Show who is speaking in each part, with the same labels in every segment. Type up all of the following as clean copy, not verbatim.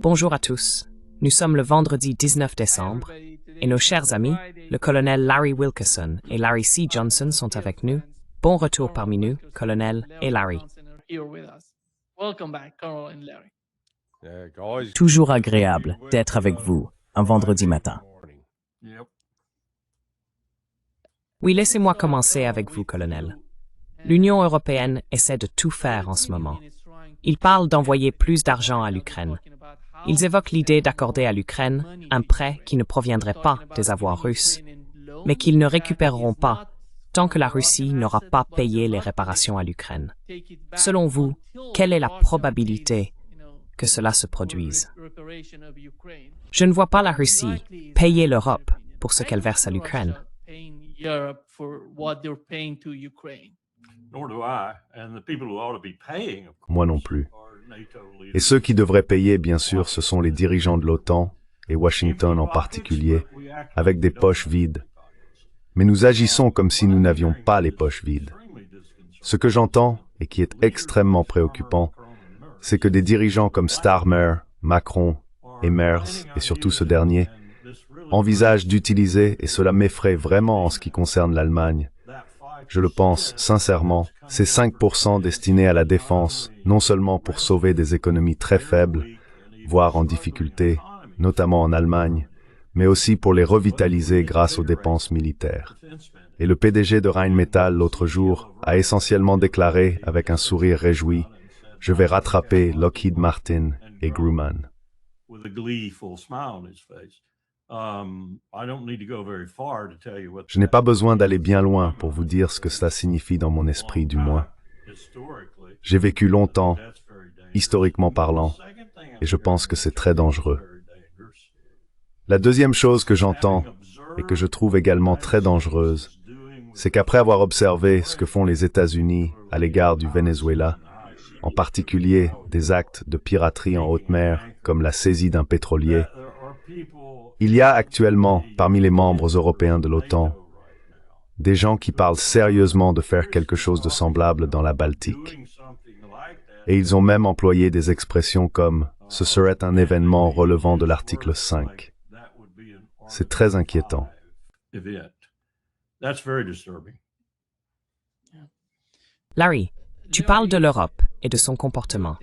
Speaker 1: Bonjour à tous. Nous sommes le vendredi 19 décembre et nos chers amis, le colonel Larry Wilkerson et Larry C. Johnson sont avec nous. Bon retour parmi nous, colonel et Larry.
Speaker 2: Toujours agréable d'être avec vous un vendredi matin.
Speaker 1: Oui, laissez-moi commencer avec vous, colonel. L'Union européenne essaie de tout faire en ce moment. Ils parlent d'envoyer plus d'argent à l'Ukraine. Ils évoquent l'idée d'accorder à l'Ukraine un prêt qui ne proviendrait pas des avoirs russes, mais qu'ils ne récupéreront pas tant que la Russie n'aura pas payé les réparations à l'Ukraine. Selon vous, quelle est la probabilité que cela se produise? Je ne vois pas la Russie payer l'Europe pour ce qu'elle verse à l'Ukraine.
Speaker 3: Moi non plus. Et ceux qui devraient payer, bien sûr, ce sont les dirigeants de l'OTAN, et Washington en particulier, avec des poches vides. Mais nous agissons comme si nous n'avions pas les poches vides. Ce que j'entends, et qui est extrêmement préoccupant, c'est que des dirigeants comme Starmer, Macron et Merz, et surtout ce dernier, envisagent d'utiliser, et cela m'effraie vraiment en ce qui concerne l'Allemagne, je le pense sincèrement, ces 5% destinés à la défense, non seulement pour sauver des économies très faibles, voire en difficulté, notamment en Allemagne, mais aussi pour les revitaliser grâce aux dépenses militaires. Et le PDG de Rheinmetall l'autre jour a essentiellement déclaré avec un sourire réjoui « Je vais rattraper Lockheed Martin et Grumman ». Je n'ai pas besoin d'aller bien loin pour vous dire ce que cela signifie dans mon esprit, du moins. J'ai vécu longtemps, historiquement parlant, et je pense que c'est très dangereux. La deuxième chose que j'entends, et que je trouve également très dangereuse, c'est qu'après avoir observé ce que font les États-Unis à l'égard du Venezuela, en particulier des actes de piraterie en haute mer, comme la saisie d'un pétrolier, il y a actuellement, parmi les membres européens de l'OTAN, des gens qui parlent sérieusement de faire quelque chose de semblable dans la Baltique. Et ils ont même employé des expressions comme « ce serait un événement relevant de l'article 5 ». C'est très inquiétant.
Speaker 1: Larry, tu parles de l'Europe et de son comportement.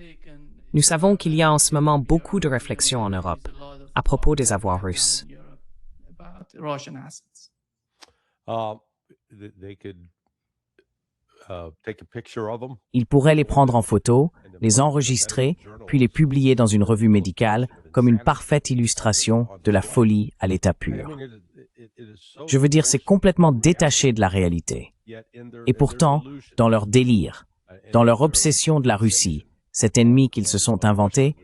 Speaker 1: Nous savons qu'il y a en ce moment beaucoup de réflexions en Europe à propos des avoirs russes.
Speaker 2: Ils pourraient les prendre en photo, les enregistrer, puis les publier dans une revue médicale comme une parfaite illustration de la folie à l'état pur. Je veux dire, c'est complètement détaché de la réalité. Et pourtant, dans leur délire, dans leur obsession de la Russie, cet ennemi qu'ils se sont inventé,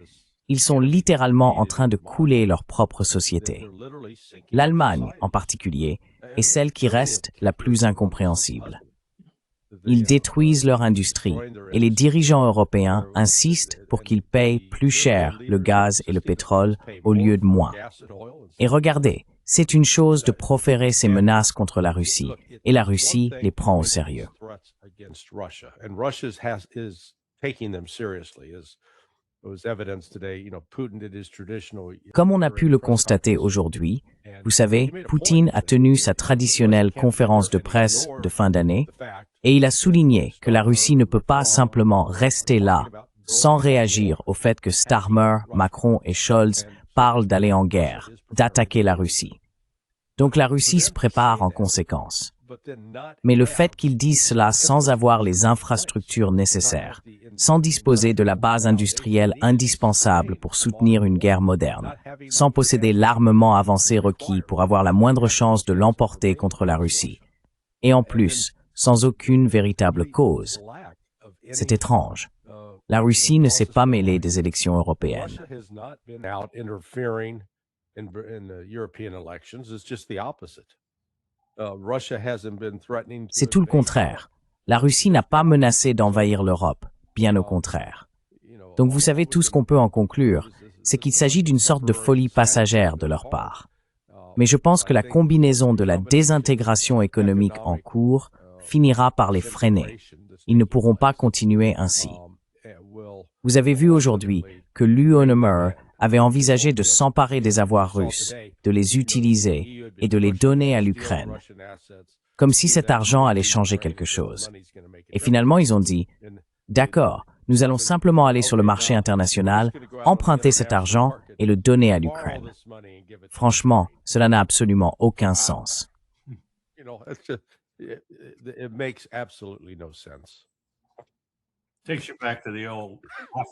Speaker 2: ils sont littéralement en train de couler leur propre société. L'Allemagne, en particulier, est celle qui reste la plus incompréhensible. Ils détruisent leur industrie et les dirigeants européens insistent pour qu'ils payent plus cher le gaz et le pétrole au lieu de moins. Et regardez, c'est une chose de proférer ces menaces contre la Russie, et la Russie les prend au sérieux. Comme on a pu le constater aujourd'hui, vous savez, Poutine a tenu sa traditionnelle conférence de presse de fin d'année et il a souligné que la Russie ne peut pas simplement rester là sans réagir au fait que Starmer, Macron et Scholz parlent d'aller en guerre, d'attaquer la Russie. Donc la Russie se prépare en conséquence. Mais le fait qu'ils disent cela sans avoir les infrastructures nécessaires, sans disposer de la base industrielle indispensable pour soutenir une guerre moderne, sans posséder l'armement avancé requis pour avoir la moindre chance de l'emporter contre la Russie, et en plus, sans aucune véritable cause. C'est étrange. La Russie ne s'est pas mêlée des élections européennes. C'est tout le contraire. La Russie n'a pas menacé d'envahir l'Europe, bien au contraire. Donc vous savez, tout ce qu'on peut en conclure, c'est qu'il s'agit d'une sorte de folie passagère de leur part. Mais je pense que la combinaison de la désintégration économique en cours finira par les freiner. Ils ne pourront pas continuer ainsi. Vous avez vu aujourd'hui que l'Union avait envisagé de s'emparer des avoirs russes, de les utiliser et de les donner à l'Ukraine, comme si cet argent allait changer quelque chose. Et finalement, ils ont dit, d'accord, nous allons simplement aller sur le marché international, emprunter cet argent et le donner à l'Ukraine. Franchement, cela n'a absolument aucun sens.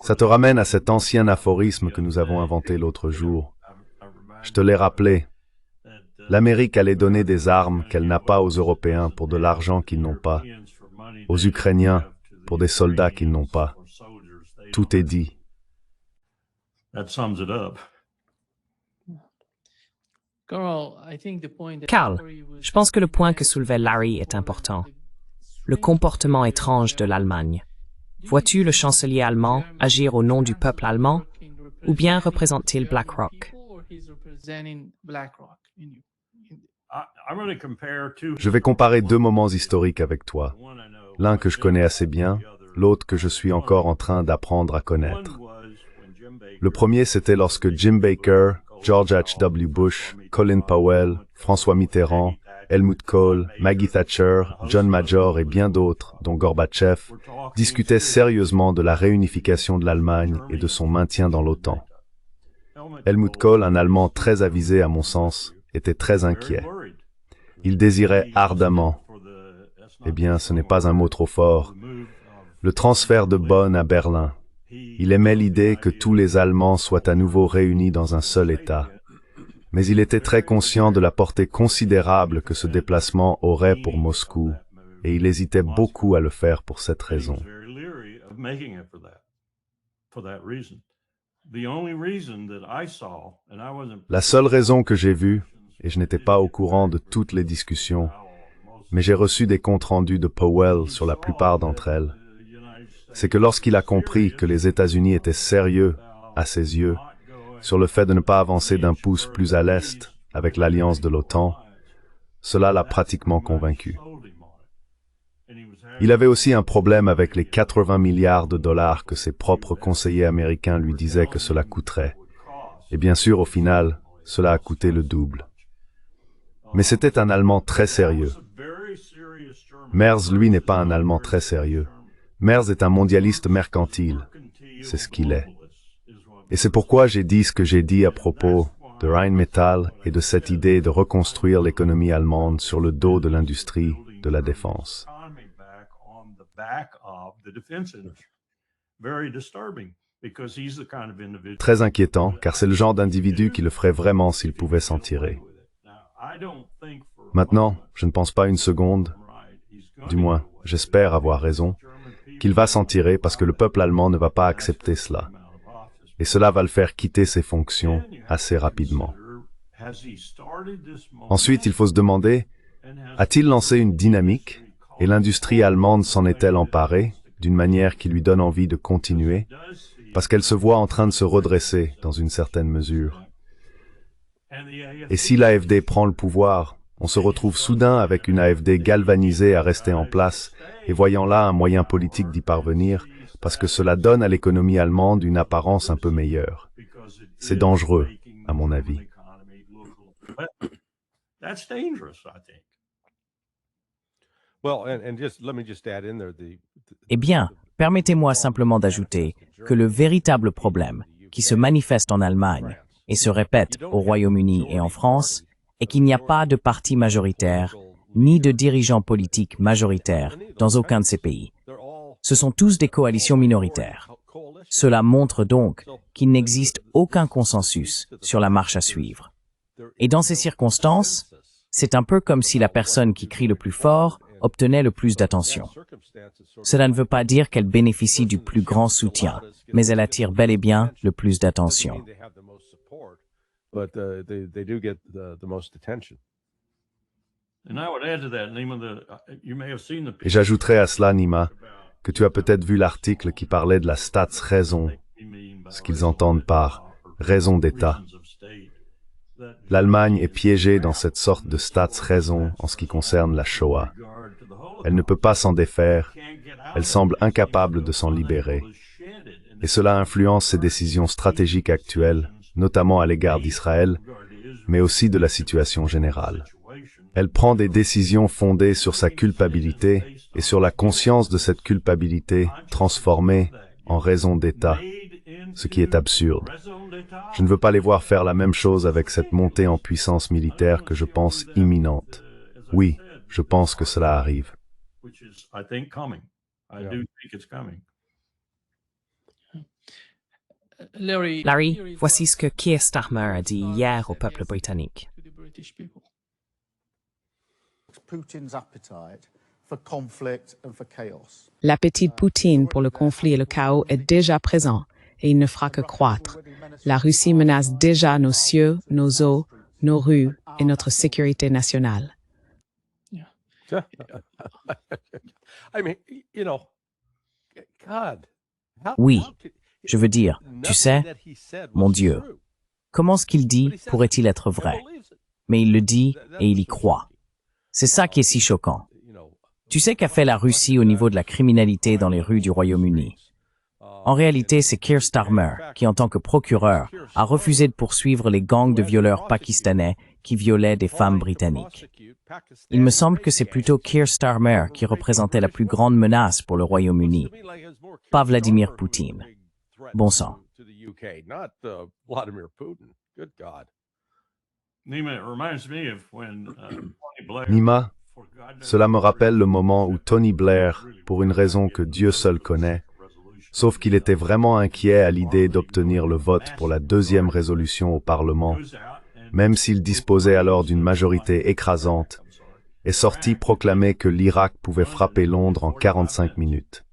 Speaker 3: Ça te ramène à cet ancien aphorisme que nous avons inventé l'autre jour. Je te l'ai rappelé. L'Amérique allait donner des armes qu'elle n'a pas aux Européens pour de l'argent qu'ils n'ont pas, aux Ukrainiens pour des soldats qu'ils n'ont pas. Tout est dit.
Speaker 1: Carl, je pense que le point que soulevait Larry est important. Le comportement étrange de l'Allemagne. Vois-tu le chancelier allemand agir au nom du peuple allemand, ou bien représente-t-il BlackRock?
Speaker 3: Je vais comparer deux moments historiques avec toi. L'un que je connais assez bien, l'autre que je suis encore en train d'apprendre à connaître. Le premier, c'était lorsque Jim Baker, George H.W. Bush, Colin Powell, François Mitterrand, Helmut Kohl, Maggie Thatcher, John Major et bien d'autres, dont Gorbatchev, discutaient sérieusement de la réunification de l'Allemagne et de son maintien dans l'OTAN. Helmut Kohl, un Allemand très avisé à mon sens, était très inquiet. Il désirait ardemment, eh bien ce n'est pas un mot trop fort, le transfert de Bonn à Berlin. Il aimait l'idée que tous les Allemands soient à nouveau réunis dans un seul État. Mais il était très conscient de la portée considérable que ce déplacement aurait pour Moscou, et il hésitait beaucoup à le faire pour cette raison. La seule raison que j'ai vue, et je n'étais pas au courant de toutes les discussions, mais j'ai reçu des comptes rendus de Powell sur la plupart d'entre elles, c'est que lorsqu'il a compris que les États-Unis étaient sérieux, à ses yeux, sur le fait de ne pas avancer d'un pouce plus à l'Est avec l'alliance de l'OTAN, cela l'a pratiquement convaincu. Il avait aussi un problème avec les 80 milliards de dollars que ses propres conseillers américains lui disaient que cela coûterait. Et bien sûr, au final, cela a coûté le double. Mais c'était un Allemand très sérieux. Merz, lui, n'est pas un Allemand très sérieux. Merz est un mondialiste mercantile. C'est ce qu'il est. Et c'est pourquoi j'ai dit ce que j'ai dit à propos de Rheinmetall et de cette idée de reconstruire l'économie allemande sur le dos de l'industrie de la défense. Très inquiétant, car c'est le genre d'individu qui le ferait vraiment s'il pouvait s'en tirer. Maintenant, je ne pense pas une seconde, du moins, j'espère avoir raison, qu'il va s'en tirer parce que le peuple allemand ne va pas accepter cela. Et cela va le faire quitter ses fonctions assez rapidement. Ensuite, il faut se demander, a-t-il lancé une dynamique et l'industrie allemande s'en est-elle emparée d'une manière qui lui donne envie de continuer parce qu'elle se voit en train de se redresser dans une certaine mesure. Et si l'AfD prend le pouvoir, on se retrouve soudain avec une AfD galvanisée à rester en place et voyant là un moyen politique d'y parvenir parce que cela donne à l'économie allemande une apparence un peu meilleure. C'est dangereux, à mon avis.
Speaker 2: Eh bien, permettez-moi simplement d'ajouter que le véritable problème qui se manifeste en Allemagne et se répète au Royaume-Uni et en France est qu'il n'y a pas de parti majoritaire ni de dirigeants politiques majoritaires dans aucun de ces pays. Ce sont tous des coalitions minoritaires. Cela montre donc qu'il n'existe aucun consensus sur la marche à suivre. Et dans ces circonstances, c'est un peu comme si la personne qui crie le plus fort obtenait le plus d'attention. Cela ne veut pas dire qu'elle bénéficie du plus grand soutien, mais elle attire bel et bien le plus d'attention.
Speaker 3: Et j'ajouterai à cela, Nima, que tu as peut-être vu l'article qui parlait de la Staatsräson, ce qu'ils entendent par raison d'État. L'Allemagne est piégée dans cette sorte de Staatsräson en ce qui concerne la Shoah. Elle ne peut pas s'en défaire, elle semble incapable de s'en libérer. et cela influence ses décisions stratégiques actuelles, notamment à l'égard d'Israël, mais aussi de la situation générale. Elle prend des décisions fondées sur sa culpabilité et sur la conscience de cette culpabilité transformée en raison d'État, ce qui est absurde. Je ne veux pas les voir faire la même chose avec cette montée en puissance militaire que je pense imminente. Oui, je pense que cela arrive.
Speaker 1: Larry, voici ce que Keir Starmer a dit hier au peuple britannique.
Speaker 4: L'appétit de Poutine pour le conflit et le chaos est déjà présent et il ne fera que croître. La Russie menace déjà nos cieux, nos eaux, nos rues et notre sécurité nationale.
Speaker 2: Oui, je veux dire, tu sais, mon Dieu, comment ce qu'il dit pourrait-il être vrai? Mais il le dit et il y croit. C'est ça qui est si choquant. Tu sais qu'a fait la Russie au niveau de la criminalité dans les rues du Royaume-Uni? En réalité, c'est Keir Starmer qui, en tant que procureur, a refusé de poursuivre les gangs de violeurs pakistanais qui violaient des femmes britanniques. Il me semble que c'est plutôt Keir Starmer qui représentait la plus grande menace pour le Royaume-Uni, pas Vladimir Poutine. Bon sang.
Speaker 3: Nima, cela me rappelle le moment où Tony Blair, pour une raison que Dieu seul connaît, sauf qu'il était vraiment inquiet à l'idée d'obtenir le vote pour la deuxième résolution au Parlement, même s'il disposait alors d'une majorité écrasante, est sorti proclamer que l'Irak pouvait frapper Londres en 45 minutes.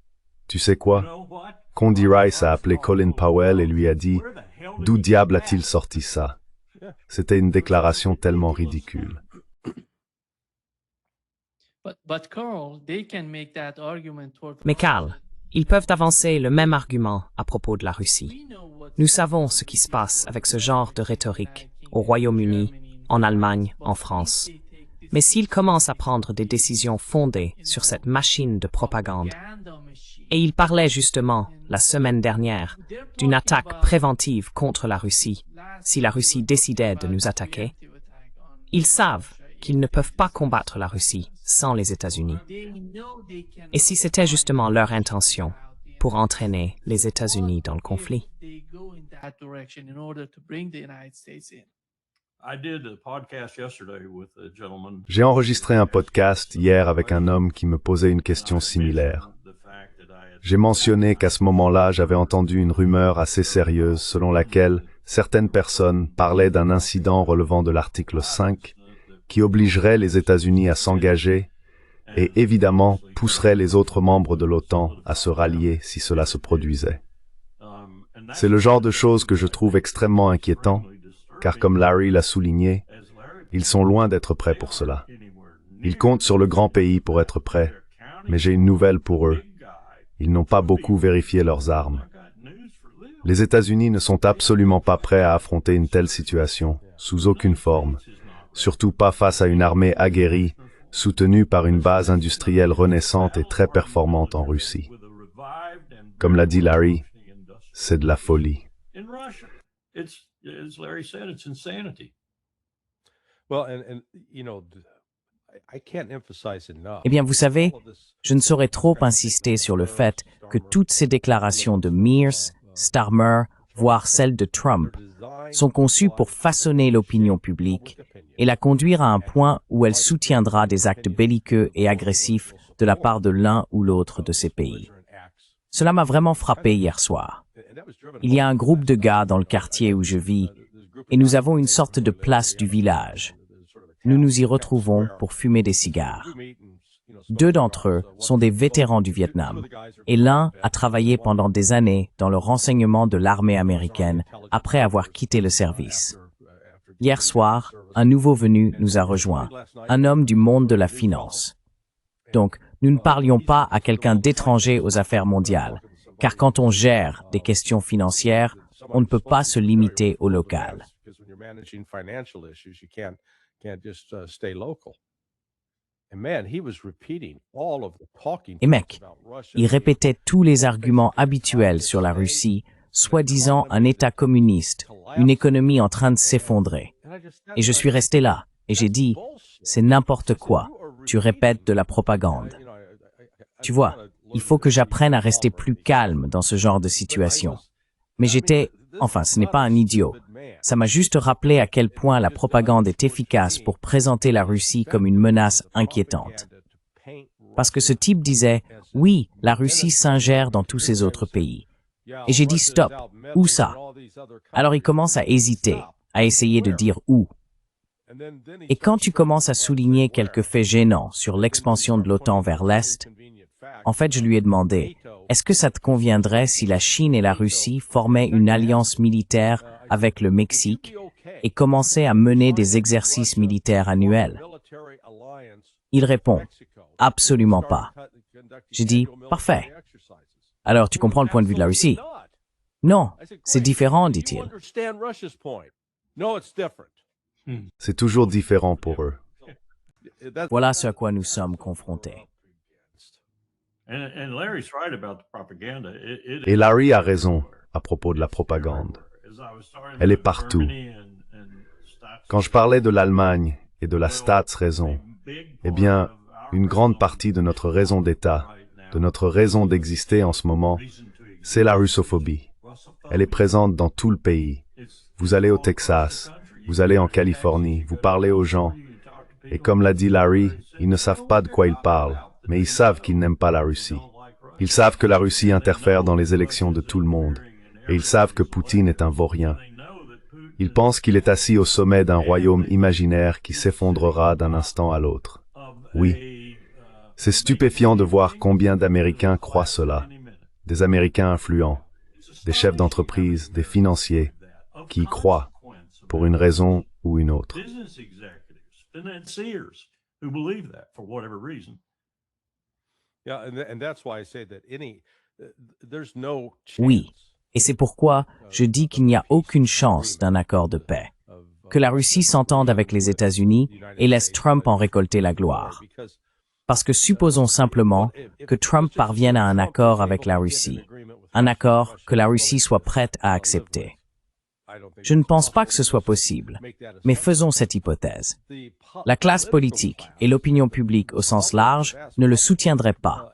Speaker 3: Tu sais quoi? Condi Rice a appelé Colin Powell et lui a dit « D'où diable a-t-il sorti ça ?» C'était une déclaration tellement ridicule.
Speaker 1: Mais Carl, ils peuvent avancer le même argument à propos de la Russie. Nous savons ce qui se passe avec ce genre de rhétorique au Royaume-Uni, en Allemagne, en France. Mais s'ils commencent à prendre des décisions fondées sur cette machine de propagande, et ils parlaient justement, la semaine dernière, d'une attaque préventive contre la Russie, si la Russie décidait de nous attaquer, ils savent qu'ils ne peuvent pas combattre la Russie sans les États-Unis. Et si c'était justement leur intention pour entraîner les États-Unis dans le conflit?
Speaker 3: J'ai enregistré un podcast hier avec un homme qui me posait une question similaire. J'ai mentionné qu'à ce moment-là, j'avais entendu une rumeur assez sérieuse selon laquelle certaines personnes parlaient d'un incident relevant de l'article 5 qui obligerait les États-Unis à s'engager et évidemment pousserait les autres membres de l'OTAN à se rallier si cela se produisait. C'est le genre de choses que je trouve extrêmement inquiétant, car comme Larry l'a souligné, ils sont loin d'être prêts pour cela. Ils comptent sur le grand pays pour être prêts, mais j'ai une nouvelle pour eux. Ils n'ont pas beaucoup vérifié leurs armes. Les États-Unis ne sont absolument pas prêts à affronter une telle situation, sous aucune forme, surtout pas face à une armée aguerrie, soutenue par une base industrielle renaissante et très performante en Russie. Comme l'a dit Larry, c'est de la folie.
Speaker 2: Eh bien, vous savez, je ne saurais trop insister sur le fait que toutes ces déclarations de Mears, Starmer, voire celles de Trump, sont conçues pour façonner l'opinion publique et la conduire à un point où elle soutiendra des actes belliqueux et agressifs de la part de l'un ou l'autre de ces pays. Cela m'a vraiment frappé hier soir. Il y a un groupe de gars dans le quartier où je vis et nous avons une sorte de place du village. Nous nous y retrouvons pour fumer des cigares. 2 d'entre eux sont des vétérans du Vietnam et l'un a travaillé pendant des années dans le renseignement de l'armée américaine après avoir quitté le service. Hier soir, un nouveau venu nous a rejoints, un homme du monde de la finance. Donc, nous ne parlions pas à quelqu'un d'étranger aux affaires mondiales, car quand on gère des questions financières, on ne peut pas se limiter au local. Et mec, il répétait tous les arguments habituels sur la Russie, soi-disant un État communiste, une économie en train de s'effondrer. Et je suis resté là, et j'ai dit, c'est n'importe quoi, tu répètes de la propagande. Tu vois, il faut que j'apprenne à rester plus calme dans ce genre de situation. Mais enfin, ce n'est pas un idiot. Ça m'a juste rappelé à quel point la propagande est efficace pour présenter la Russie comme une menace inquiétante. Parce que ce type disait, oui, la Russie s'ingère dans tous ces autres pays. Et j'ai dit stop, où ça? Alors il commence à hésiter, à essayer de dire où. Et quand tu commences à souligner quelques faits gênants sur l'expansion de l'OTAN vers l'Est, en fait je lui ai demandé, est-ce que ça te conviendrait si la Chine et la Russie formaient une alliance militaire avec le Mexique et commençaient à mener des exercices militaires annuels? Il répond, absolument pas. J'ai dit, parfait. Alors tu comprends le point de vue de la Russie? Non, c'est différent, dit-il.
Speaker 3: C'est toujours différent pour eux.
Speaker 2: Voilà ce à quoi nous sommes confrontés.
Speaker 3: Et Larry a raison à propos de la propagande. Elle est partout. Quand je parlais de l'Allemagne et de la Staatsräson, eh bien, une grande partie de notre raison d'État, de notre raison d'exister en ce moment, c'est la russophobie. Elle est présente dans tout le pays. Vous allez au Texas, vous allez en Californie, vous parlez aux gens, et comme l'a dit Larry, ils ne savent pas de quoi ils parlent, mais ils savent qu'ils n'aiment pas la Russie. Ils savent que la Russie interfère dans les élections de tout le monde, et ils savent que Poutine est un vaurien. Ils pensent qu'il est assis au sommet d'un royaume imaginaire qui s'effondrera d'un instant à l'autre. Oui. C'est stupéfiant de voir combien d'Américains croient cela. Des Américains influents, des chefs d'entreprise, des financiers, qui y croient, pour une raison ou une autre.
Speaker 2: Oui, et c'est pourquoi je dis qu'il n'y a aucune chance d'un accord de paix, que la Russie s'entende avec les États-Unis et laisse Trump en récolter la gloire. Parce que supposons simplement que Trump parvienne à un accord avec la Russie, un accord que la Russie soit prête à accepter. Je ne pense pas que ce soit possible, mais faisons cette hypothèse. La classe politique et l'opinion publique au sens large ne le soutiendraient pas.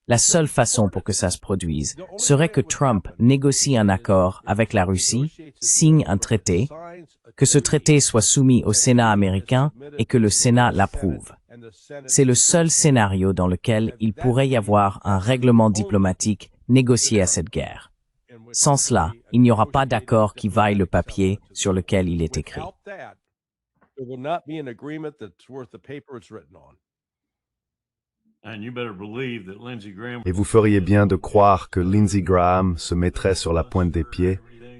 Speaker 2: La seule façon pour que ça se produise serait que Trump négocie un accord avec la Russie, signe un traité, que ce traité soit soumis au Sénat américain et que le Sénat l'approuve. C'est le seul scénario dans lequel il pourrait y avoir un règlement diplomatique négocié à cette guerre. Sans cela, il n'y aura pas d'accord qui vaille le papier sur lequel il est écrit.
Speaker 3: Et vous feriez bien de croire que Lindsey Graham se mettrait sur la pointe des pieds,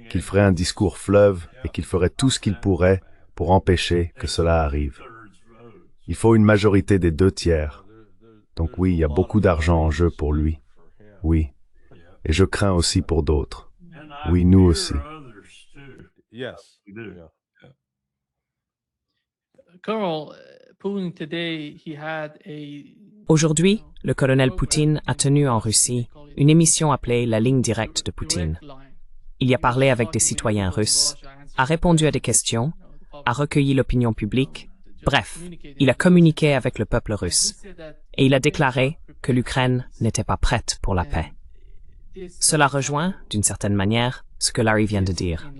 Speaker 3: qu'il ferait un discours fleuve et qu'il ferait tout ce qu'il pourrait pour empêcher que cela arrive. Il faut une majorité des 2/3. Donc oui, il y a beaucoup d'argent en jeu pour lui. Oui. Et je crains aussi pour d'autres. Oui, nous aussi.
Speaker 1: Aujourd'hui, le colonel Poutine a tenu en Russie une émission appelée La ligne directe de Poutine. Il y a parlé avec des citoyens russes, a répondu à des questions, a recueilli l'opinion publique, bref, il a communiqué avec le peuple russe. Et il a déclaré que l'Ukraine n'était pas prête pour la paix. Cela rejoint, d'une certaine manière, ce que Larry vient de dire.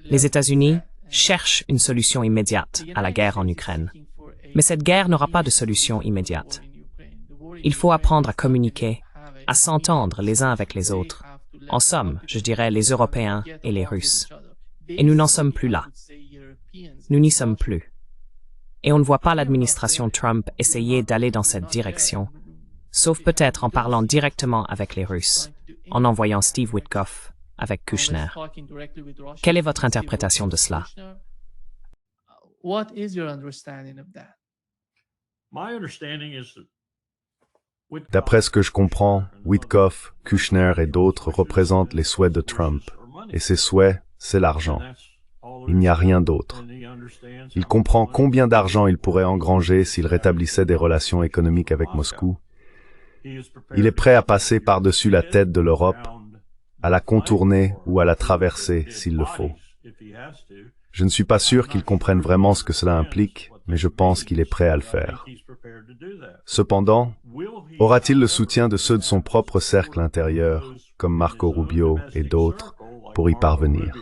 Speaker 1: Les États-Unis cherchent une solution immédiate à la guerre en Ukraine. Mais cette guerre n'aura pas de solution immédiate. Il faut apprendre à communiquer, à s'entendre les uns avec les autres. En somme, je dirais les Européens et les Russes. Et nous n'en sommes plus là. Nous n'y sommes plus. Et on ne voit pas l'administration Trump essayer d'aller dans cette direction, sauf peut-être en parlant directement avec les Russes, en envoyant Steve Witkoff avec Kushner. Quelle est votre interprétation de cela?
Speaker 3: D'après ce que je comprends, Witkoff, Kushner et d'autres représentent les souhaits de Trump. Et ces souhaits, c'est l'argent. Il n'y a rien d'autre. Il comprend combien d'argent il pourrait engranger s'il rétablissait des relations économiques avec Moscou. Il est prêt à passer par-dessus la tête de l'Europe, à la contourner ou à la traverser s'il le faut. Je ne suis pas sûr qu'il comprenne vraiment ce que cela implique, mais je pense qu'il est prêt à le faire. Cependant, aura-t-il le soutien de ceux de son propre cercle intérieur, comme Marco Rubio et d'autres, pour y parvenir?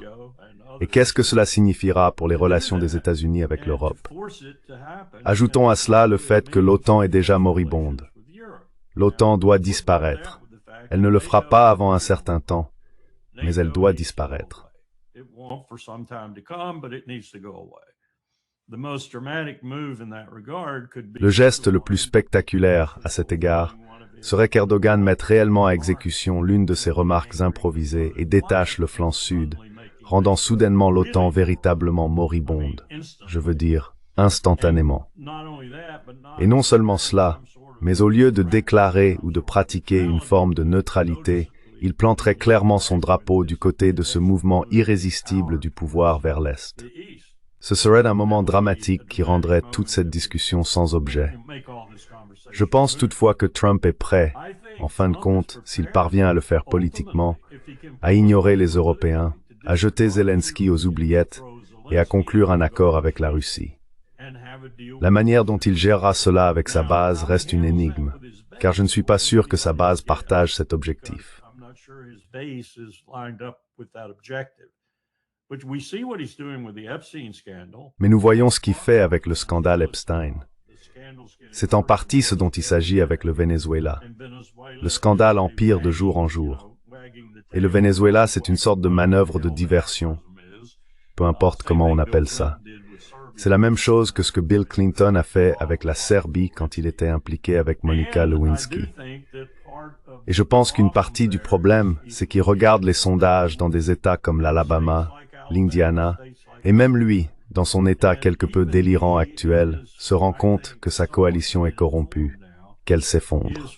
Speaker 3: Et qu'est-ce que cela signifiera pour les relations des États-Unis avec l'Europe? Ajoutons à cela le fait que l'OTAN est déjà moribonde. L'OTAN doit disparaître. Elle ne le fera pas avant un certain temps, mais elle doit disparaître. Le geste le plus spectaculaire à cet égard serait qu'Erdogan mette réellement à exécution l'une de ses remarques improvisées et détache le flanc sud, rendant soudainement l'OTAN véritablement moribonde, je veux dire instantanément. Et non seulement cela, mais au lieu de déclarer ou de pratiquer une forme de neutralité, il planterait clairement son drapeau du côté de ce mouvement irrésistible du pouvoir vers l'Est. Ce serait un moment dramatique qui rendrait toute cette discussion sans objet. Je pense toutefois que Trump est prêt, en fin de compte, s'il parvient à le faire politiquement, à ignorer les Européens, à jeter Zelensky aux oubliettes et à conclure un accord avec la Russie. La manière dont il gérera cela avec sa base reste une énigme, car je ne suis pas sûr que sa base partage cet objectif. Mais nous voyons ce qu'il fait avec le scandale Epstein. C'est en partie ce dont il s'agit avec le Venezuela. Le scandale empire de jour en jour. Et le Venezuela, c'est une sorte de manœuvre de diversion, peu importe comment on appelle ça. C'est la même chose que ce que Bill Clinton a fait avec la Serbie quand il était impliqué avec Monica Lewinsky. Et je pense qu'une partie du problème, c'est qu'il regarde les sondages dans des États comme l'Alabama, l'Indiana, et même lui, dans son état quelque peu délirant actuel, se rend compte que sa coalition est corrompue, qu'elle s'effondre.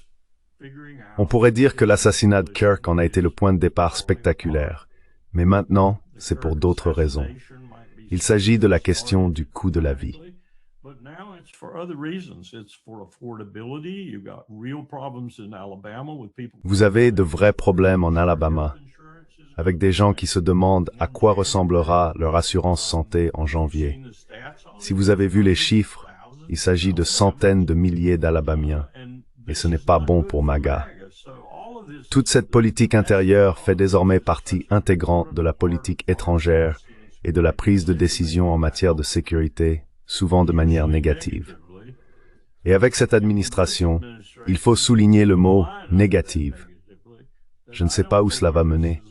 Speaker 3: On pourrait dire que l'assassinat de Kirk en a été le point de départ spectaculaire, mais maintenant, c'est pour d'autres raisons. Il s'agit de la question du coût de la vie. Vous avez de vrais problèmes en Alabama, avec des gens qui se demandent à quoi ressemblera leur assurance santé en janvier. Si vous avez vu les chiffres, il s'agit de centaines de milliers d'Alabamiens, et ce n'est pas bon pour MAGA. Toute cette politique intérieure fait désormais partie intégrante de la politique étrangère et de la prise de décision en matière de sécurité, souvent de manière négative. Et avec cette administration, il faut souligner le mot « négative ». Je ne sais pas où cela va mener.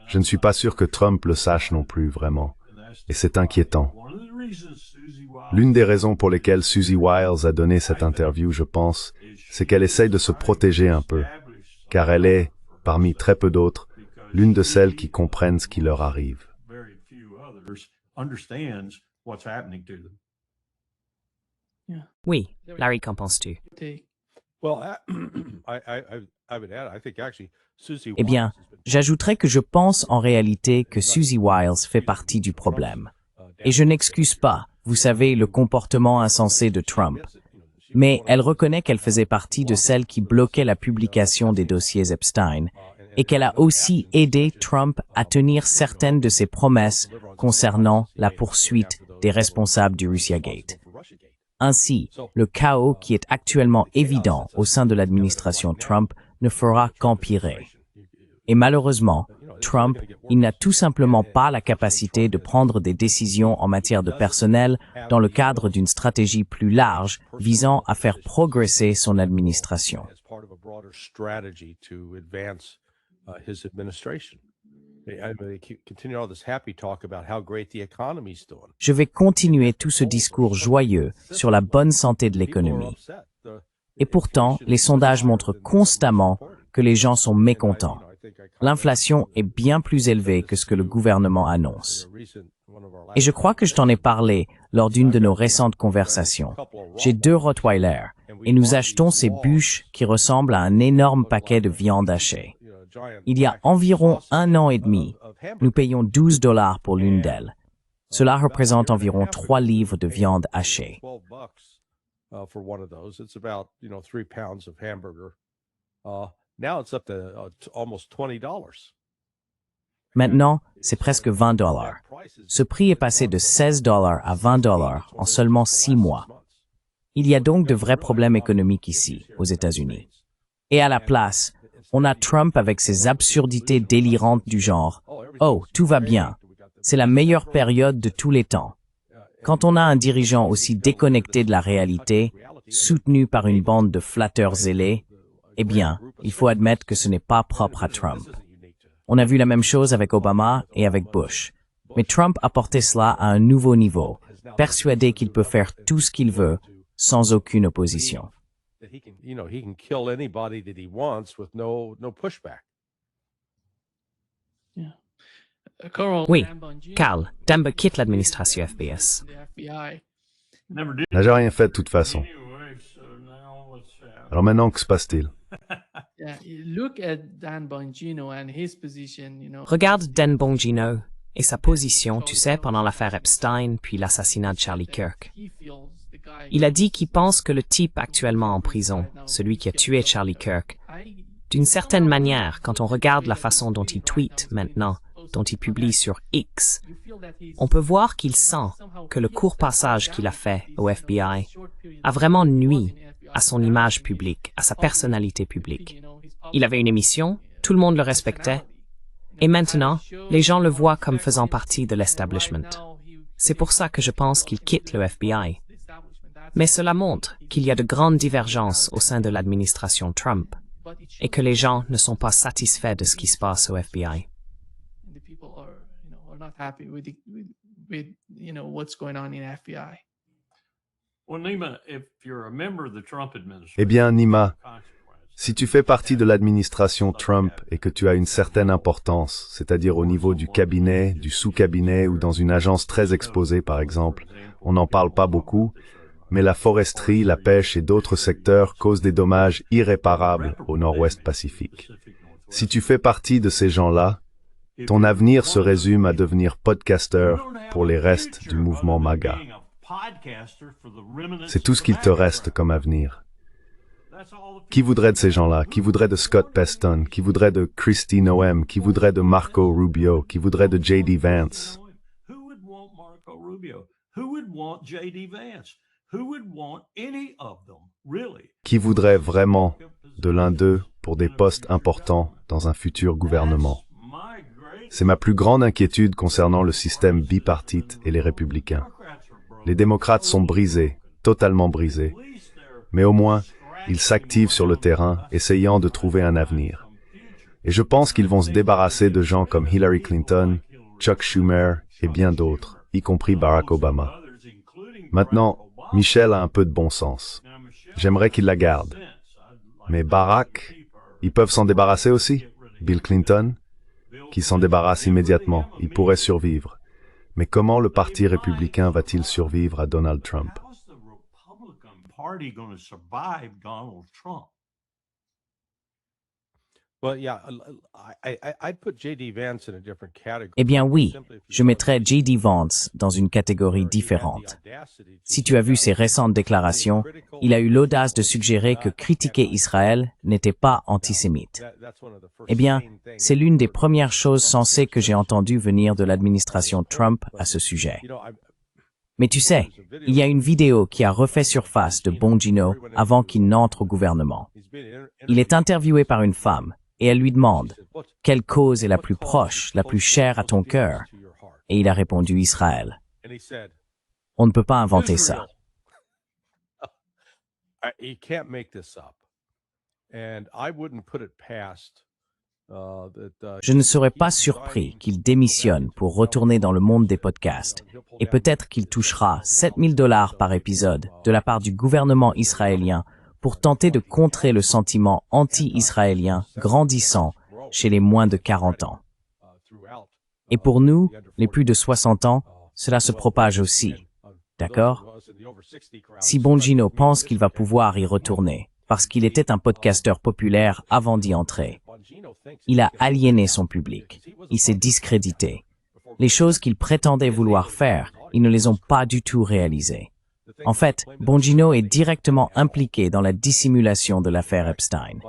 Speaker 3: Je ne suis pas sûr que Trump le sache non plus vraiment. Et c'est inquiétant. L'une des raisons pour lesquelles Susie Wiles a donné cette interview, je pense, c'est qu'elle essaye de se protéger un peu, car elle est, parmi très peu d'autres, l'une de celles qui comprennent ce qui leur arrive.
Speaker 1: Oui, Larry, qu'en penses-tu?
Speaker 2: Eh bien, j'ajouterais que je pense en réalité que Susie Wiles fait partie du problème. Et je n'excuse pas, vous savez, le comportement insensé de Trump. Mais elle reconnaît qu'elle faisait partie de celles qui bloquaient la publication des dossiers Epstein et qu'elle a aussi aidé Trump à tenir certaines de ses promesses concernant la poursuite des responsables du Russiagate. Ainsi, le chaos qui est actuellement évident au sein de l'administration Trump ne fera qu'empirer. Et malheureusement, Trump, il n'a tout simplement pas la capacité de prendre des décisions en matière de personnel dans le cadre d'une stratégie plus large visant à faire progresser son administration. Je vais continuer tout ce discours joyeux sur la bonne santé de l'économie. Et pourtant, les sondages montrent constamment que les gens sont mécontents. L'inflation est bien plus élevée que ce que le gouvernement annonce. Et je crois que je t'en ai parlé lors d'une de nos récentes conversations. J'ai 2 Rottweilers et nous achetons ces bûches qui ressemblent à un énorme paquet de viande hachée. Il y a environ 1 an et demi, nous payons $12 pour l'une d'elles. Cela représente environ 3 livres de viande hachée. Maintenant, c'est presque $20. Ce prix est passé de $16 à $20 en seulement 6 mois. Il y a donc de vrais problèmes économiques ici, aux États-Unis. Et à la place, on a Trump avec ses absurdités délirantes du genre « Oh, tout va bien. C'est la meilleure période de tous les temps. » Quand on a un dirigeant aussi déconnecté de la réalité, soutenu par une bande de flatteurs zélés, eh bien, il faut admettre que ce n'est pas propre à Trump. On a vu la même chose avec Obama et avec Bush. Mais Trump a porté cela à un nouveau niveau, persuadé qu'il peut faire tout ce qu'il veut, sans aucune opposition.
Speaker 1: Oui, Carl, Denver quitte l'administration FBS.
Speaker 3: N'a rien fait de toute façon. Alors maintenant, que se passe-t-il?
Speaker 1: Regarde Dan Bongino et sa position, tu sais, pendant l'affaire Epstein puis l'assassinat de Charlie Kirk. Il a dit qu'il pense que le type actuellement en prison, celui qui a tué Charlie Kirk, d'une certaine manière, quand on regarde la façon dont il tweet maintenant, dont il publie sur X, on peut voir qu'il sent que le court passage qu'il a fait au FBI a vraiment nui à son image publique, à sa personnalité publique. Il avait une émission, tout le monde le respectait, et maintenant, les gens le voient comme faisant partie de l'establishment. C'est pour ça que je pense qu'il quitte le FBI. Mais cela montre qu'il y a de grandes divergences au sein de l'administration Trump et que les gens ne sont pas satisfaits de ce qui se passe au FBI.
Speaker 3: Eh bien, Nima, si tu fais partie de l'administration Trump et que tu as une certaine importance, c'est-à-dire au niveau du cabinet, du sous-cabinet ou dans une agence très exposée, par exemple, on n'en parle pas beaucoup, mais la foresterie, la pêche et d'autres secteurs causent des dommages irréparables au Nord-Ouest Pacifique. Si tu fais partie de ces gens-là, ton avenir se résume à devenir podcasteur pour les restes du mouvement MAGA. C'est tout ce qu'il te reste comme avenir. Qui voudrait de ces gens-là? Qui voudrait de Scott Peston? Qui voudrait de Kristi Noem? Qui voudrait de Marco Rubio? Qui voudrait de J.D. Vance? Qui voudrait vraiment de l'un d'eux pour des postes importants dans un futur gouvernement? C'est ma plus grande inquiétude concernant le système bipartite et les républicains. Les démocrates sont brisés, totalement brisés, mais au moins, ils s'activent sur le terrain, essayant de trouver un avenir. Et je pense qu'ils vont se débarrasser de gens comme Hillary Clinton, Chuck Schumer et bien d'autres, y compris Barack Obama. Maintenant, Michelle a un peu de bon sens. J'aimerais qu'il la garde. Mais Barack, ils peuvent s'en débarrasser aussi. Bill Clinton, qui s'en débarrasse immédiatement, il pourrait survivre. Mais comment le Parti républicain va-t-il survivre à Donald Trump?
Speaker 2: Eh bien oui, je mettrais J.D. Vance dans une catégorie différente. Si tu as vu ses récentes déclarations, il a eu l'audace de suggérer que critiquer Israël n'était pas antisémite. Eh bien, c'est l'une des premières choses sensées que j'ai entendues venir de l'administration Trump à ce sujet. Mais tu sais, il y a une vidéo qui a refait surface de Bongino avant qu'il n'entre au gouvernement. Il est interviewé par une femme et elle lui demande « Quelle cause est la plus proche, la plus chère à ton cœur ?» Et il a répondu « Israël ». On ne peut pas inventer ça. Je ne serais pas surpris qu'il démissionne pour retourner dans le monde des podcasts et peut-être qu'il touchera $7 000 par épisode de la part du gouvernement israélien pour tenter de contrer le sentiment anti-israélien grandissant chez les moins de 40 ans. Et pour nous, les plus de 60 ans, cela se propage aussi. D'accord? Si Bongino pense qu'il va pouvoir y retourner, parce qu'il était un podcasteur populaire avant d'y entrer, il a aliéné son public. Il s'est discrédité. Les choses qu'ils prétendaient vouloir faire, ils ne les ont pas du tout réalisées. En fait, Bongino est directement impliqué dans la dissimulation de l'affaire Epstein.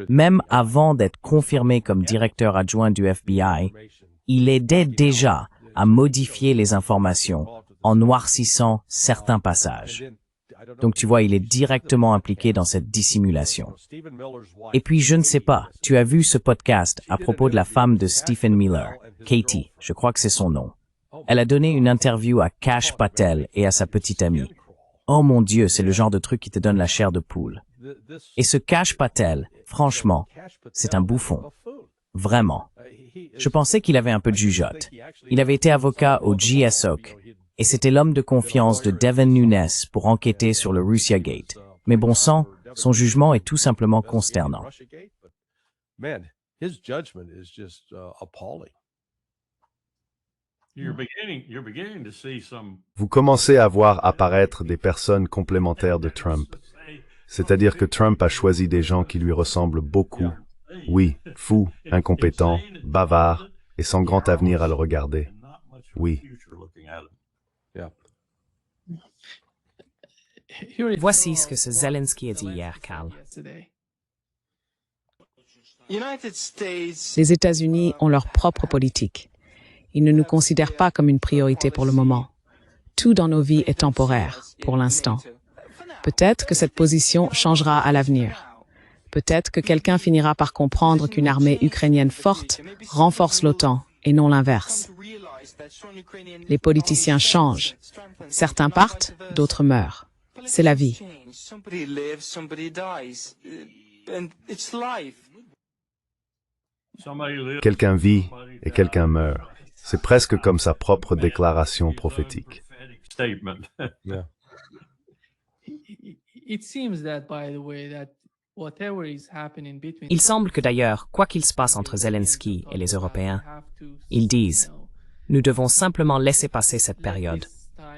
Speaker 2: Même avant d'être confirmé comme directeur adjoint du FBI, il aidait déjà à modifier les informations en noircissant certains passages. Donc tu vois, il est directement impliqué dans cette dissimulation. Et puis, je ne sais pas, tu as vu ce podcast à propos de la femme de Stephen Miller, Katie, je crois que c'est son nom. Elle a donné une interview à Kash Patel et à sa petite amie. Oh mon Dieu, c'est le genre de truc qui te donne la chair de poule. Et ce Kash Patel, franchement, c'est un bouffon. Vraiment. Je pensais qu'il avait un peu de jugeote. Il avait été avocat au GSOC et c'était l'homme de confiance de Devin Nunes pour enquêter sur le Russiagate. Mais bon sang, son jugement est tout simplement consternant.
Speaker 3: Vous commencez à voir apparaître des personnes complémentaires de Trump. C'est-à-dire que Trump a choisi des gens qui lui ressemblent beaucoup. Oui, fous, incompétents, bavards et sans grand avenir à le regarder. Oui.
Speaker 1: Voici ce que ce Zelensky a dit hier, Carl.
Speaker 4: Les États-Unis ont leur propre politique. Ils ne nous considèrent pas comme une priorité pour le moment. Tout dans nos vies est temporaire, pour l'instant. Peut-être que cette position changera à l'avenir. Peut-être que quelqu'un finira par comprendre qu'une armée ukrainienne forte renforce l'OTAN et non l'inverse. Les politiciens changent. Certains partent, d'autres meurent. C'est la vie.
Speaker 3: Quelqu'un vit et quelqu'un meurt. C'est presque comme sa propre déclaration prophétique.
Speaker 1: Il semble que d'ailleurs, quoi qu'il se passe entre Zelensky et les Européens, ils disent « Nous devons simplement laisser passer cette période,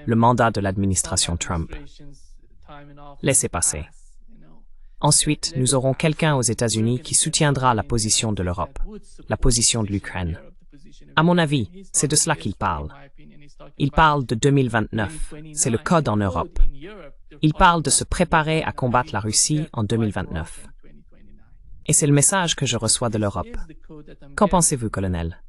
Speaker 1: le mandat de l'administration Trump. Laissez passer. Ensuite, nous aurons quelqu'un aux États-Unis qui soutiendra la position de l'Europe, la position de l'Ukraine. À mon avis, c'est de cela qu'il parle. Il parle de 2029, c'est le code en Europe. Il parle de se préparer à combattre la Russie en 2029. Et c'est le message que je reçois de l'Europe. Qu'en pensez-vous, colonel?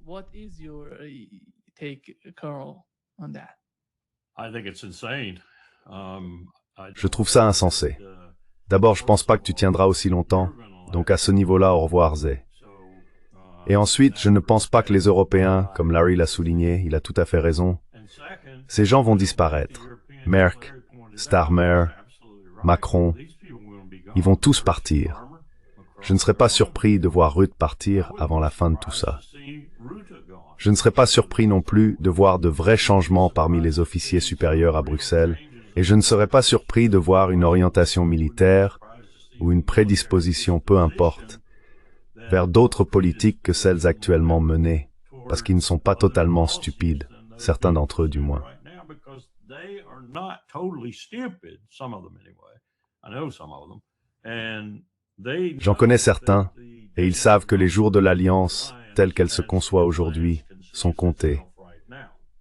Speaker 3: Je trouve ça insensé. D'abord, je pense pas que tu tiendras aussi longtemps, donc à ce niveau-là, au revoir, Zé. Et ensuite, je ne pense pas que les Européens, comme Larry l'a souligné, il a tout à fait raison, ces gens vont disparaître. Merck, Starmer, Macron, ils vont tous partir. Je ne serais pas surpris de voir Rutte partir avant la fin de tout ça. Je ne serais pas surpris non plus de voir de vrais changements parmi les officiers supérieurs à Bruxelles, et je ne serais pas surpris de voir une orientation militaire ou une prédisposition, peu importe, vers d'autres politiques que celles actuellement menées, parce qu'ils ne sont pas totalement stupides, certains d'entre eux du moins. J'en connais certains, et ils savent que les jours de l'Alliance, telle qu'elle se conçoit aujourd'hui, sont comptés.